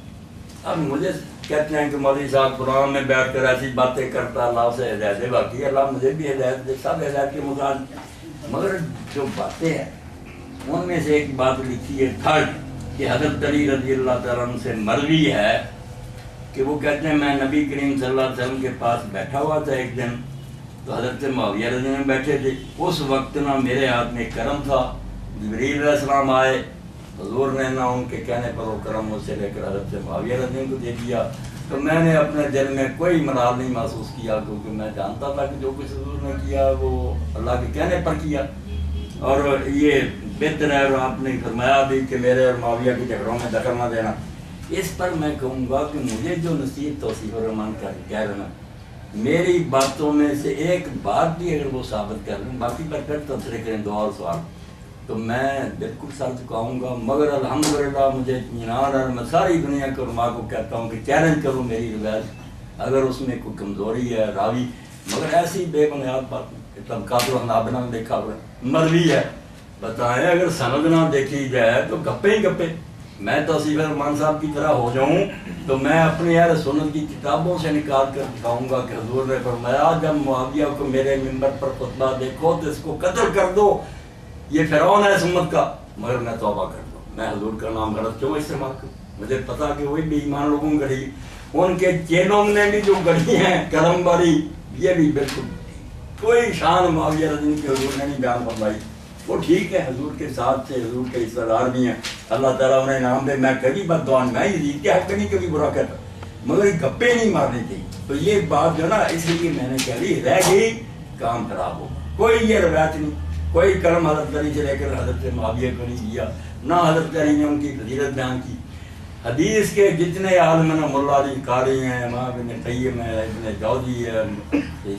اب مجھے کہتے ہیں کہ مولوی صاحب قرآن میں بیٹھ کر ایسی باتیں کرتا, اللہ سے ہدایت دے. باقی اللہ مجھے بھی ہدایت دے, سب ہدایت کے محتاج, مگر جو باتیں ہیں ان میں سے ایک بات لکھی ہے تھرڈ, کہ حضرت علی رضی اللہ تعالیٰ عنہ سے مروی ہے کہ وہ کہتے ہیں میں نبی کریم صلی اللہ علیہ وسلم کے پاس بیٹھا ہوا تھا ایک دن, تو حضرت معاویہ رضی اللہ عنہ بیٹھے تھے. اس وقت نا میرے ہاتھ میں کرم تھا, جبریل علیہ السلام آئے, حضور نے نا ان کے کہنے پر وہ کرم مجھ سے لے کر حضرت معاویہ رضی اللہ عنہ کو دے دیا. تو میں نے اپنے دل میں کوئی ملال نہیں محسوس کیا, کیونکہ میں جانتا تھا کہ جو کچھ حضور نے کیا وہ اللہ کے کہنے پر کیا. اور یہ بہتر ہے، اور آپ نے فرمایا بھی کہ میرے اور معاویہ کے جھگڑوں میں دخل نہ دینا. اس پر میں کہوں گا کہ مجھے جو نصیحت توصیف الرحمان کہہ رہے نا، میری باتوں میں سے ایک بات بھی اگر وہ ثابت کر لیں، باقی پر پھر تبصرے کریں دعا اور سوال، تو میں بالکل سر چکاؤں گا. مگر الحمدللہ مجھے اطمینان ہے، میں ساری دنیا کے علماء کو کہتا ہوں کہ چیلنج کروں میری روایت، اگر اس میں کوئی کمزوری ہے راوی، مگر ایسی بے بنیاد بات نہیں کہ طبقات الحنابلہ میں دیکھا ہوا مروی ہے، بتائیں اگر سند نہ دیکھی جائے تو گپے ہی گپے. میں توصیف الرحمان صاحب کی طرح ہو جاؤں تو میں اپنی اہل سنت کی کتابوں سے نکال کر دکھاؤں گا کہ حضور نے فرمایا جب معاویہ کو میرے ممبر پر خطبہ دیکھو تو اس کو قتل کر دو، یہ فرعون ہے اس امت کا، مگر میں توبہ کر دوں. میں حضور کا نام غلط کیوں استعمال کروں؟ مجھے پتا کہ وہی بے ایمان لوگوں نے گڑھی، ان کے چیلوں نے بھی جو گڑھی ہیں کرم باری، یہ بھی بالکل کوئی شان معاویہ رضی کے حضور نے نہیں بیان فرمائی. وہ ٹھیک ہے حضور کے ساتھ سے، حضور کے رشتہ دار بھی ہیں، اللہ تعالیٰ انہیں انعام دے. میں کبھی بد دعا میں یزید کے حق میں نہیں کبھی برا کہتا، مگر گپے نہیں مارنی چاہیے. تو یہ بات جو نا اس لیے میں نے کہہ لی رہ گئی، کام خراب ہو. کوئی یہ روایت نہیں، کوئی کرم حضرت علی سے لے کر حضرت معاویہ کو نہیں دیا، نہ حضرت علی نے ان کی فضیلت بیان کی. حدیث کے جتنے عالم ہیں، مولا علی قاری ہیں، امام ابن قیم ہے، ابن جوزی ہے،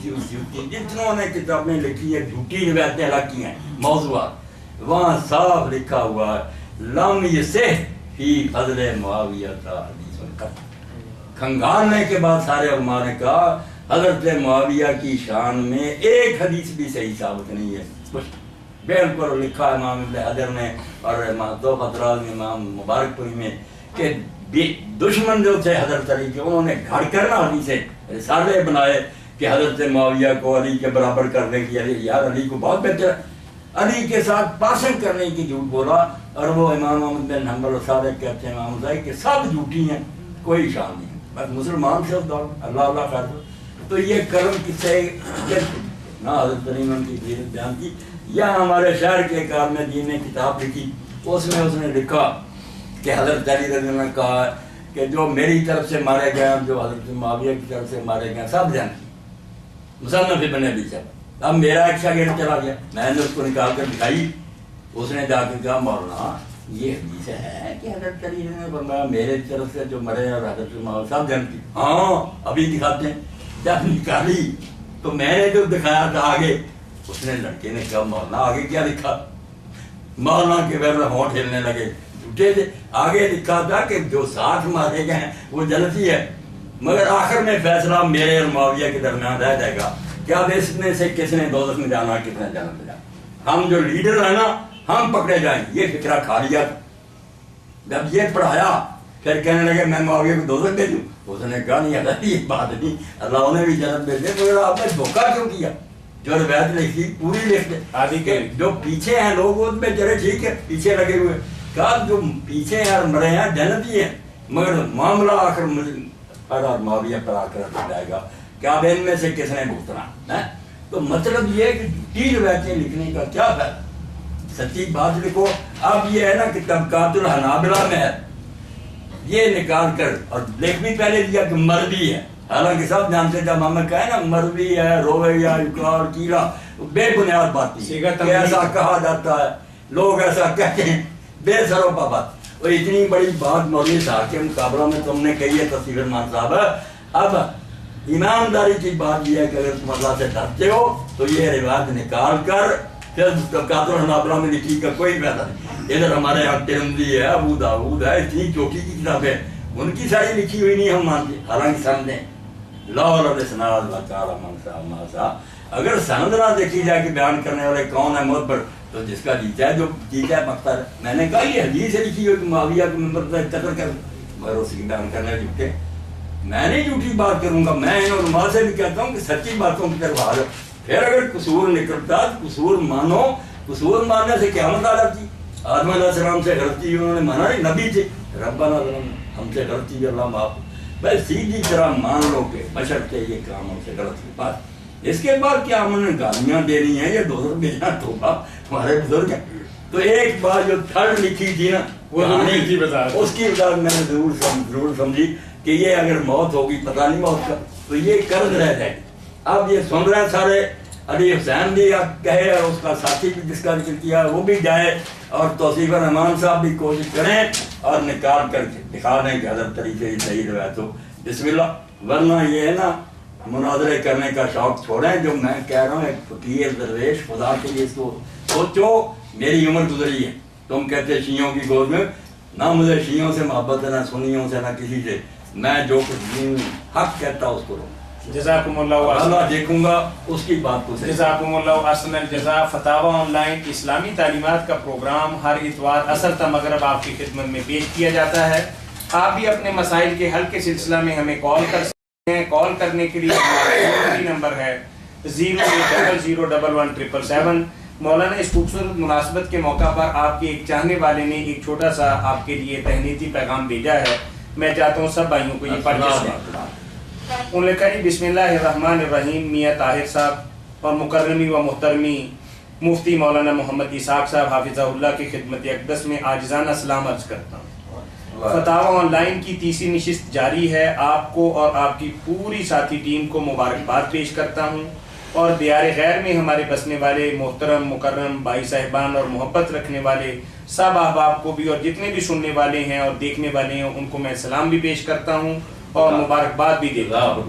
سیوطی، جتنوں نے کتابیں لکھی ہیں جھوٹی روایتیں الگ کی ہیں موضوعات، وہاں صاف لکھا ہوا ہے لم یصح فی فضل معاویہ حدیث القط. کھنگالنے کے بعد سارے علماء نے کہا حضرت معاویہ کی شان میں ایک حدیث بھی صحیح ثابت نہیں ہے. بالکل لکھا امام ابن حجر نے اور امام تحفۃ الراز نے، امام مبارک پوری میں، کہ دشمن جو تھے حضرت علی کے انہوں نے گھڑ کر نہ حدیثیں رسالے بنائے کہ حضرت معاویہ کو علی کے برابر کرنے کی، یار علی کو بہت بہتر ہے، علی کے ساتھ پاسنگ کرنے کی جھوٹ بولا. اور وہ امام احمد بن حنبل اور سارے کہتے ہیں امام زاہد کہ سب جھوٹی ہیں، کوئی شان نہیں، بس مسلمان سے اللہ اللہ کر دو. تو یہ کرم کس سے نہ حضرت علی نے ان کی فضیلت بیان کی. یا ہمارے شہر کے ایک عالم دین نے کتاب لکھی، اس میں اس نے لکھا کہ حضرت علی رضی اللہ عنہ نے کہا کہ جو میری طرف سے مارے گئے، جو حضرت معاویہ کی طرف سے مارے گئے سب جانتی مصنف ابن ابی شیبہ. اب میرا ایک شاگرد چلا گیا، میں نے اس کو نکال کر دکھائی، اس نے جا کے کہا مولانا یہ حدیث ہے کہ حضرت علی نے فرمایا میرے طرف سے جو مرے اور حضرت معاویہ سب جانتی. ہاں ابھی دکھاتے ہیں. جب نکالی تو میں نے جو دکھایا تھا آگے، اس نے لڑکے نے کہا مولانا آگے کیا لکھا؟ مولانا کے پیر ہونٹ ہلنے لگے. جھوٹے تھے. آگے لکھا تھا کہ جو ساتھ مارے گئے ہیں وہ جنتی ہے، مگر آخر میں فیصلہ میرے اور معاویہ کے درمیان رہ جائے گا کہ اب اس میں سے کس نے دوزخ میں جانا، کس نے جنت میں جانا. ہم جو لیڈر ہیں نا ہم پکڑے جائیں. یہ فکرہ کھا لیا. جب یہ پڑھایا پھر کہنے لگے میں معاویہ کو دوزخ بھیجوں. اس نے کہا نہیں اللہ یہ بات نہیں، اللہ نے بھی جنت بھیجے، مگر آپ نے دھوکہ کیوں کیا؟ جو روایت لکھی پوری لکھ دے. آدھی کے جو پیچھے ہیں لوگ ان میں چلے ٹھیک ہے پیچھے لگے ہوئے، کہا جو پیچھے ہیں اور مرے ہیں جنتی ہیں، مگر معاملہ آخر معاویہ پر آ کر جائے گا کہ اب ان میں سے کس نے بھگتنا ہے. تو مطلب یہ ہے کہ جھوٹی روایتیں لکھنے کا کیا فائدہ، سچی بات لکھو. اب یہ ہے نا کہ طبقات الحنابلہ میں ہے، یہ نکال کر اور لکھ بھی پہلے دیا کہ مروی ہے، حالانکہ سب جانتے جب ہمیں کہے نا مروی ہے، روے یا یقار کیرا، بے بنیاد باتیں کہ ایسا کہا جاتا ہے، لوگ ایسا کہتے ہیں، بے سرو پا بات. اور اتنی بڑی بات مولوی صاحب کے مقابلہ میں تم نے کہی ہے توصیف الرحمان صاحب. اب ایمانداری کی بات یہ ہے کہ اگر تم اللہ سے ڈرتے ہو تو یہ روایت نکال کر پھر طبقات الحنابلہ میں لکھی کا کوئی فائدہ نہیں. ادھر ہمارے یہاں ترمذی ہے، ابو داؤد ہے، اتنی چوٹی کی کتابیں ان کی ساری لکھی ہوئی نہیں ہم مانتے، حالانکہ سمجھیں اگر سند نہ دیکھی جائے کہ بیان کرنے والے کون ہے معتبر، تو جس کا جیتا ہے جو جیتا ہے پکتا ہے. میں نے کہا یہ حدیث ہے لکھی ہوئی کہ معاویہ کو ممبر پر قتل کر، مگر اس کی بیان کرنے جھوٹے. میں نہیں جھوٹی بات کروں گا، میں ان علماء سے بھی کہتا ہوں کہ سچی باتوں کی طرف آ جاؤ. پھر اگر قصور نکلتا تو قصور مانو. قصور ماننے سے قیامت آ جاتی. آدم علیہ السلام سے غلطی انہوں نے مانا نہیں، نبی تھے، ربنا ہم سے غلطی اللہ معاف. بس سیدھی طرح مان لو کہ بشرطے یہ کام ہم سے غلط کی بات. اس کے بعد کیا ہم نے گالیاں دینی ہیں، یہ دوسر بھیجنا توبہ ہمارے بزرگ ہیں. تو ایک بات جو تھرڈ لکھی تھی نا وہ اس کی وجہ میں نے ضرور سمجھی کہ یہ اگر موت ہوگی پتہ نہیں موت کا، تو یہ قرض رہ جائے گی. اب یہ سن رہے ہیں سارے، علی حسین بھی کہے اور اس کا ساتھی بھی جس کا ذکر کیا وہ بھی جائے، اور توصیف الرحمان صاحب بھی کوشش کریں اور نکال کر دکھا دیں کہ حضرت طریقے کی صحیح روایت ہو، بسم اللہ۔ ورنہ یہ ہے نا مناظرے کرنے کا شوق چھوڑیں، جو میں کہہ رہا ہوں ایک فقیر درویش خدا کے لیے اس کو سوچو، میری عمر گزری ہے، تم کہتے شیعوں کی گود میں، نہ مجھے شیعوں سے محبت ہے، نہ سنیوں سے، نہ کسی سے، میں جو کچھ دین حق کہتا اس کو رہوں، جزاکم اللہ اللہ دیکھوں گا اس کی بات کو صحیح۔ جزاکم اللہ احسن الجزاء۔ فتاوی آن لائن اسلامی تعلیمات کا پروگرام ہر اتوار عصر تا مغرب آپ کی خدمت میں پیش کیا جاتا ہے۔ آپ بھی اپنے مسائل کے حل کے سلسلہ میں ہمیں کال کر سکتے ہیں۔ کال کرنے کے لیے ہمارا نمبر ہے 08001177777۔ مولانا اس خوبصورت مناسبت کے موقع پر آپ کے ایک چاہنے والے نے ایک چھوٹا سا آپ کے لیے تہنیتی پیغام بھیجا ہے، میں چاہتا ہوں سب بھائیوں کو یہ پڑھ کے سنیں۔ انہوں نے کہا بسم اللہ الرحمن الرحیم، میاں طاہر صاحب اور مکرمی و محترمی مفتی مولانا محمد اسحاق صاحب حافظہ اللہ کی خدمت اقدس میں عاجزانہ سلام عرض کرتا ہوں۔ فتاوی آن لائن کی تیسری نشست جاری ہے۔ آپ کو اور آپ کی پوری ساتھی ٹیم کو مبارکباد پیش کرتا ہوں، اور دیار غیر میں ہمارے بسنے والے محترم مکرم بھائی صاحبان اور محبت رکھنے والے سب احباب کو بھی، اور جتنے بھی سننے والے ہیں اور دیکھنے والے ہیں، ان کو میں سلام بھی پیش کرتا ہوں اور مبارکباد بھی دیتا ہوں۔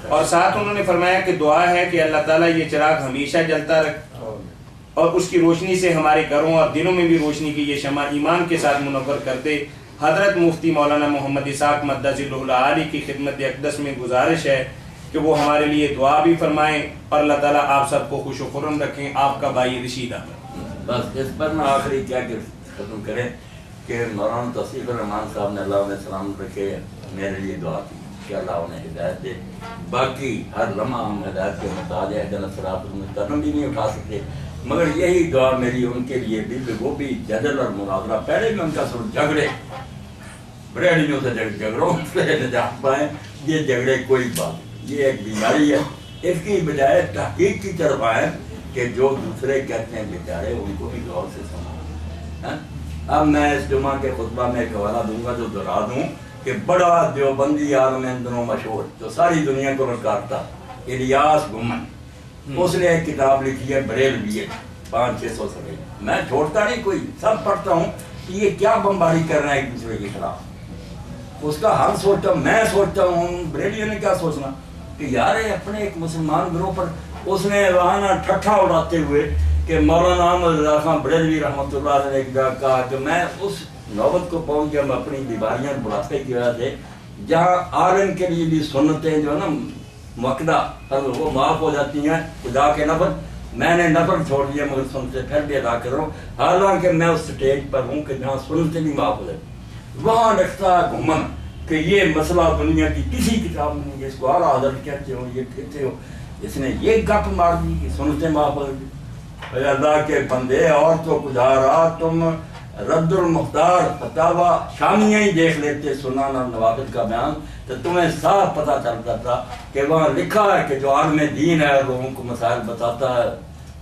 اور ساتھ انہوں نے فرمایا کہ دعا ہے کہ اللہ تعالیٰ یہ چراغ ہمیشہ جلتا رکھے اور اس کی روشنی سے ہمارے گھروں اور دلوں میں بھی روشنی کی یہ شمع ایمان کے ساتھ منور کر دے۔ حضرت مفتی مولانا محمد اسحاق مدہ ذلہ العالی کی خدمت اقدس میں گزارش ہے کہ وہ ہمارے لیے دعا بھی فرمائیں، اور اللہ تعالیٰ آپ سب کو خوش و خرم رکھیں۔ آپ کا بھائی رشید احمد۔ بس اس پر میں آخری کیا کہ ختم کریں کہ مولانا توصیف الرحمان صاحب نے اللہ علیہ السلام رکھے میرے لیے دعا کی کہ اللہ انہیں ہدایت دے، باقی ہر لمحہ ہم ہدایت کے محتاج ہیں، اہدنا الصراط المستقیم بھی نہیں اٹھا سکتے، مگر یہی دعا میری ان کے لیے بھی، وہ بھی جدل اور مناظرہ، پہلے بھی ان کا سر جھگڑے، بریلویوں سے جھگڑوں سے نجات پائیں، یہ جھگڑے کوئی بات نہیں، یہ ایک بیماری ہے، اس کی بجائے تحقیق کی طرف آئیں کہ جو دوسرے کہتے ہیں بیچارے ان کو بھی غور سے سنو۔ اب میں اس جمعہ کے خطبہ میں ایک حوالہ دوں گا جو دہرا دوں کہ بڑا دیوبندی عالم ان دنوں مشہور جو ساری دنیا کو رکارتا، الیاس گمن، اس نے ایک کتاب لکھی ہے بریلویت، 500-600 صفحے، میں چھوڑتا نہیں کوئی، سب پڑھتا ہوں کہ یہ کیا بمباری کر رہے ہیں ایک دوسرے کے خلاف۔ اس کا حل سوچتا ہوں، میں سوچتا ہوں بریلویوں نے کیا سوچنا کہ یار اپنے ایک مسلمان گروہ پر اس نے وہاں ٹھٹھا اڑاتے ہوئے کہ مولانا احمد رضا خان بریلوی رحمۃ اللہ علیہ نے ایک جگہ کہا کہ میں اس نوبت کو پہنچ گیا، میں اپنی بیماریاں بڑھاپے کی وجہ سے، جہاں عالم کے لیے بھی سنتیں جو ہے نا مقدہ وہ معاف ہو جاتی ہیں خدا کے نفل، میں نے نفل چھوڑ دیا مگر سنتے پھر بھی ادا کر رہا ہوں، حالانکہ میں اس سٹیج پر ہوں کہ جہاں سنتیں بھی معاف ہو جاتی، وہاں لکھتا ہے گھومن کہ یہ مسئلہ دنیا کی کسی کتاب میں نہیں ہے، اس کو اعلیٰ حضرت کہتے ہو، یہ کہتے ہو، اس نے یہ گپ مار دی کہ سنتیں معاف ہو جاتی۔ اے اللہ کے بندے، اور تو گزارا تم رد المختار فتاوی شامیہ ہی دیکھ لیتے سنن اور نوابط کا بیان تو تمہیں صاف پتہ چلتا تھا کہ وہاں لکھا ہے کہ جو عالم دین ہے لوگوں کو مسائل بتاتا ہے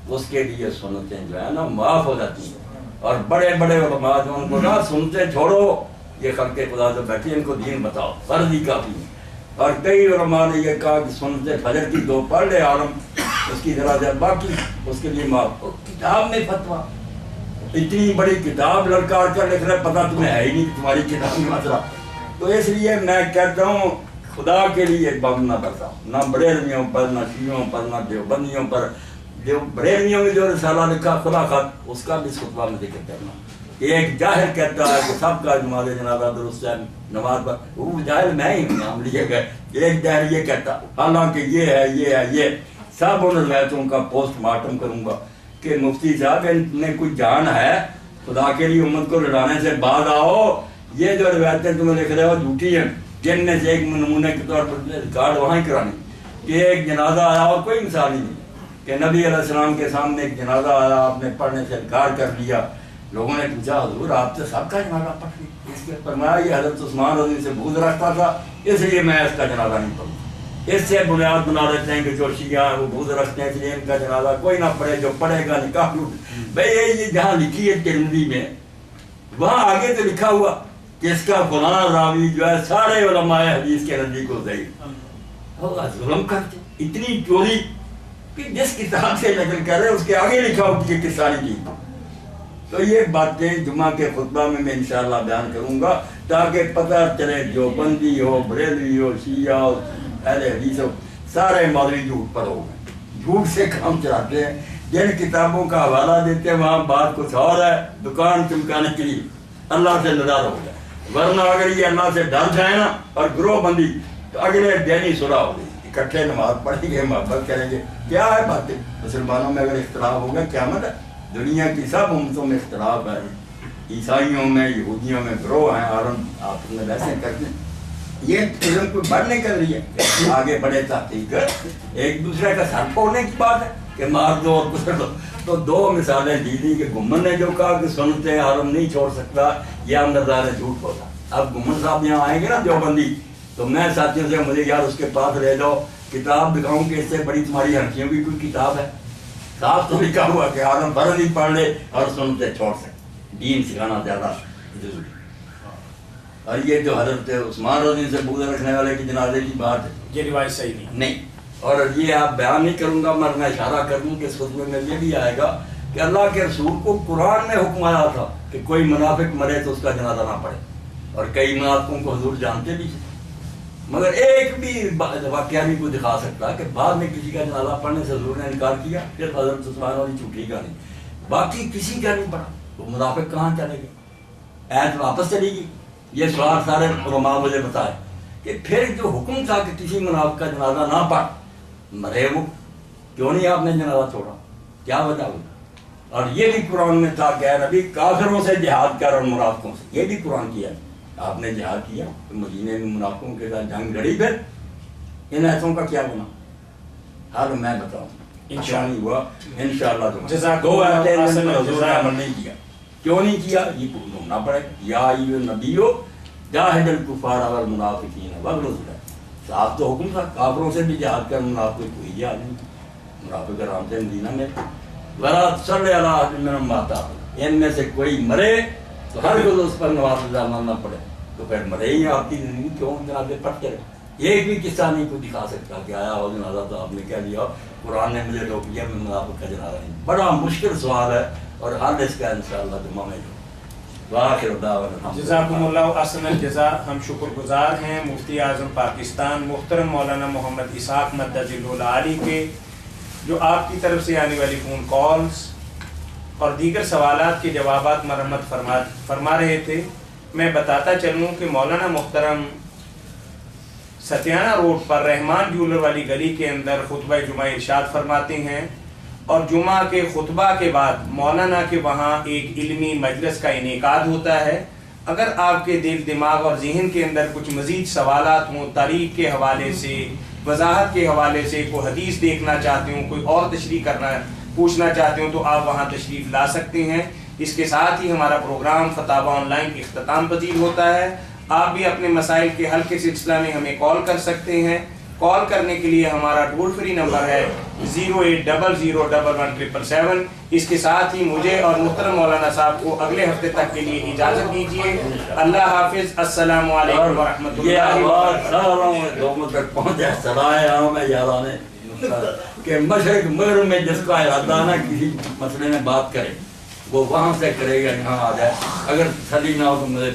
اس کے لیے سنتیں جو ہے نا معاف ہو جاتی ہیں، اور بڑے بڑے علماء جو ان کو نہ سنتے چھوڑو، یہ خلق خدا جو بیٹھے ان کو دین بتاؤ، فرض ہی کافی ہے۔ اور کئی علماء نے یہ کہا کہ سنتے فجر کی 2 پڑھ لے عالم، اس کی ذرا جب باقی اس کے لیے معاف۔ کتاب میں فتویٰ، اتنی بڑی کتاب لڑکار کر لکھ رہے، پتہ تمہیں ہے ہی نہیں تمہاری کتاب میں مسئلہ۔ تو اس لیے میں کہتا ہوں خدا کے لیے بم نہ برساؤ، نہ بریلویوں پر، نہ شیعوں پر، نہ دیوبندیوں پر۔ جو بریلویوں میں جو رسالہ لکھا خدا خط، اس کا بھی خطبہ میں ذکر کرنا۔ ایک جاہل کہتا ہے کہ سب کا نماز جنازہ درست ہے، نماز پر، وہ جاہل میں ہی نام لیے گئے، ایک جاہل یہ کہتا، حالانکہ یہ ہے یہ ہے یہ سب ان روایتوں کا پوسٹ مارٹم کروں گا کہ مفتی صاحب ان میں کوئی جان ہے، خدا کے لیے امت کو لڑانے سے بعد آؤ، یہ جو روایتیں تمہیں لکھ رہے ہو جھوٹی ہیں، جن میں سے ایک نمونے کے طور پر ریکارڈ وہاں ہی کرانی کہ ایک جنازہ آیا اور کوئی مثال نہیں کہ نبی علیہ السلام کے سامنے ایک جنازہ آیا، آپ نے پڑھنے سے انکار کر لیا، لوگوں نے پوچھا حضور آپ سے سب کا جنازہ پڑھ لیا، اس کے فرمایا یہ حضرت عثمان رضی سے بغض رکھتا تھا اس لیے میں اس کا جنازہ نہیں پڑھوں۔ اس سے بنیاد بنا لیتے ہیں کہ جو شیعہ ہیں وہ بغض رکھتے ہیں اس لیے ان کا جنازہ کوئی نہ پڑھے، جو پڑھے گا نکاح ٹوٹ۔ بھائی یہ جہاں لکھی ہے ترمذی میں، وہاں آگے تو لکھا ہوا کہ اس کا فلاں راوی جو ہے سارے علماء حدیث کے نزدیک کو ضعیف، ظلم کرتے، اتنی چوری کہ جس کتاب سے نقل کر رہے ہیں اس کے آگے لکھا ہو کہ یہ قصہ نہیں کی. تو یہ باتیں جمعہ کے خطبہ میں انشاءاللہ بیان کروں گا تاکہ پتہ چلے جو بندی ہو، بریلوی ہو، شیعہ ہو، اہل حدیث ہو، سارے مولوی جھوٹ پر ہو گئے، جھوٹ سے کام چلاتے ہیں. جن کتابوں کا حوالہ دیتے ہیں وہاں بات کچھ اور ہے، دکان چمکانے کے لیے. اللہ سے ناراض ہو جائے، ورنہ اگر یہ اللہ سے ڈر جائے نا اور گروہ بندی تو اگلے دن ہی صلح ہو گئی، اکٹھے نماز پڑھیں گے، محبت کریں گے. کیا ہے باتیں؟ مسلمانوں میں اگر اختلاف ہوگا قیامت ہے. دنیا کی سب امتوں میں اختلاف ہے، عیسائیوں میں، یہودیوں میں گروہ ہیں، اور ہم آپ میں ویسے کرتے ہیں. یہ علم کو بڑھنے کر رہی ہے، آگے بڑھے تحقیق. ایک دوسرے کا سر پھوڑنے کی بات ہے کہ مار دو اور گزر دو. تو دو مثالیں دی دی کہ گمن نے جو کہا کہ سنتے حرم نہیں چھوڑ سکتا، یہ اندردار جھوٹ ہوتا. اب گمن صاحب یہاں آئیں گے نا دیوبندی، تو میں ساتھیوں سے مجھے یار اس کے پاس لے جاؤ، کتاب دکھاؤں کہ اس سے بڑی تمہاری ہنسیوں کی کوئی کتاب ہے. صاف تو لکھا ہوا کہ حرم فرض ہی پڑھ لے اور سنتے چھوڑ سکتے. دین سکھانا زیادہ ضروری. اور یہ جو حضرت عثمان رضی سے بغض رکھنے والے کی جنازے کی بات ہے، یہ روایت صحیح نہیں. اور یہ آپ بیان نہیں کروں گا، میں اشارہ کر دوں کہ اس خطبے میں یہ بھی آئے گا کہ اللہ کے رسول کو قرآن میں حکم آیا تھا کہ کوئی منافق مرے تو اس کا جنازہ نہ پڑے. اور کئی منافقوں کو حضور جانتے بھی تھے، مگر ایک بھی واقعہ نہیں کوئی دکھا سکتا کہ بعد میں کسی کا جنازہ پڑھنے سے حضور نے انکار کیا. پھر حضرت عثمان والی چھوٹی کا نہیں، باقی کسی کا نہیں پڑھا. تو منافق کہاں چلے گئے؟ ایت واپس چلی گئی. یہ سوال سارے علماء مجھے بتائے کہ پھر جو حکم تھا کہ کسی منافق کا جنازہ نہ پڑھ، مرے وہ، کیوں نہیں آپ نے جنازہ چھوڑا؟ کیا وجہ ہوئی؟ اور یہ بھی قرآن میں تھا کہ اے نبی کافروں سے جہاد کر اور منافقوں سے. یہ بھی قرآن کیا آپ نے جہاد کیا، مدینے میں منافقوں کے ساتھ جنگ لڑی. پھر ان ایسوں کا کیا بنا؟ حال میں بتاؤں انشاءاللہ ہوا انشاءاللہ. دو ایتیں حضور نے عمل نہیں کیا. کیوں نہیں کیا؟ یہ ڈھونڈنا پڑے. یا ایھا النبیو جاہد الکفار والمنافقین واغلظ علیہم. صاحب تو حکم تھا کافروں سے بھی جہاد کر، منافق کوئی جہاد نہیں. منافق آرام سے مدینہ میں ولا تصلی علی احد منہم مات ابدا. ان میں سے کوئی مرے تو ہر روز اس پر نوافل نہ پڑے. تو پھر مرے ہی آپ کی زندگی کیوں جنازے پڑھتے رہے؟ ایک بھی قصہ نہیں کوئی دکھا سکتا کہ آیا ہو جنازہ تو آپ نے کہہ دیا قرآن نے مجھے روک دیا، میں منافق کا جنازہ نہیں. بڑا مشکل سوال ہے اور حل اس کا انشاءاللہ جمعہ میں جو واخر دعوانا. جزاکم اللہ احسن الجزاء. ہم شکر گزار ہیں مفتی اعظم پاکستان محترم مولانا محمد اسحاق مدد العالی کے، جو آپ کی طرف سے آنے والی فون کالز اور دیگر سوالات کے جوابات مرمت فرما رہے تھے. میں بتاتا چلوں کہ مولانا محترم ستیانہ روڈ پر رحمان جولر والی گلی کے اندر خطبہ جمعہ ارشاد فرماتے ہیں، اور جمعہ کے خطبہ کے بعد مولانا کے وہاں ایک علمی مجلس کا انعقاد ہوتا ہے. اگر آپ کے دل دماغ اور ذہن کے اندر کچھ مزید سوالات ہوں، تاریخ کے حوالے سے، وضاحت کے حوالے سے، کوئی حدیث دیکھنا چاہتے ہوں، کوئی اور تشریح پوچھنا چاہتے ہوں، تو آپ وہاں تشریف لا سکتے ہیں. اس کے ساتھ ہی ہمارا پروگرام فتاوی آن لائن اختتام پذیر ہوتا ہے. آپ بھی اپنے مسائل کے حل کے سلسلہ میں ہمیں کال کر سکتے ہیں. کال کرنے کے لیے ہمارا ٹول فری نمبر ہے 08001117777. اس کے ساتھ ہی مجھے اور محترم مولانا صاحب کو اگلے ہفتے تک کے لیے اجازت دیجیے. اللہ حافظ. السلام علیکم ورحمۃ اللہ وبرکاتہ. کہ مشرق مغرب میں جس کا ارادہ نہ کسی مسئلے میں بات کرے وہ وہاں سے کرے گا، یہاں آ جائے. اگر تسلی نہ ہو تو مجھے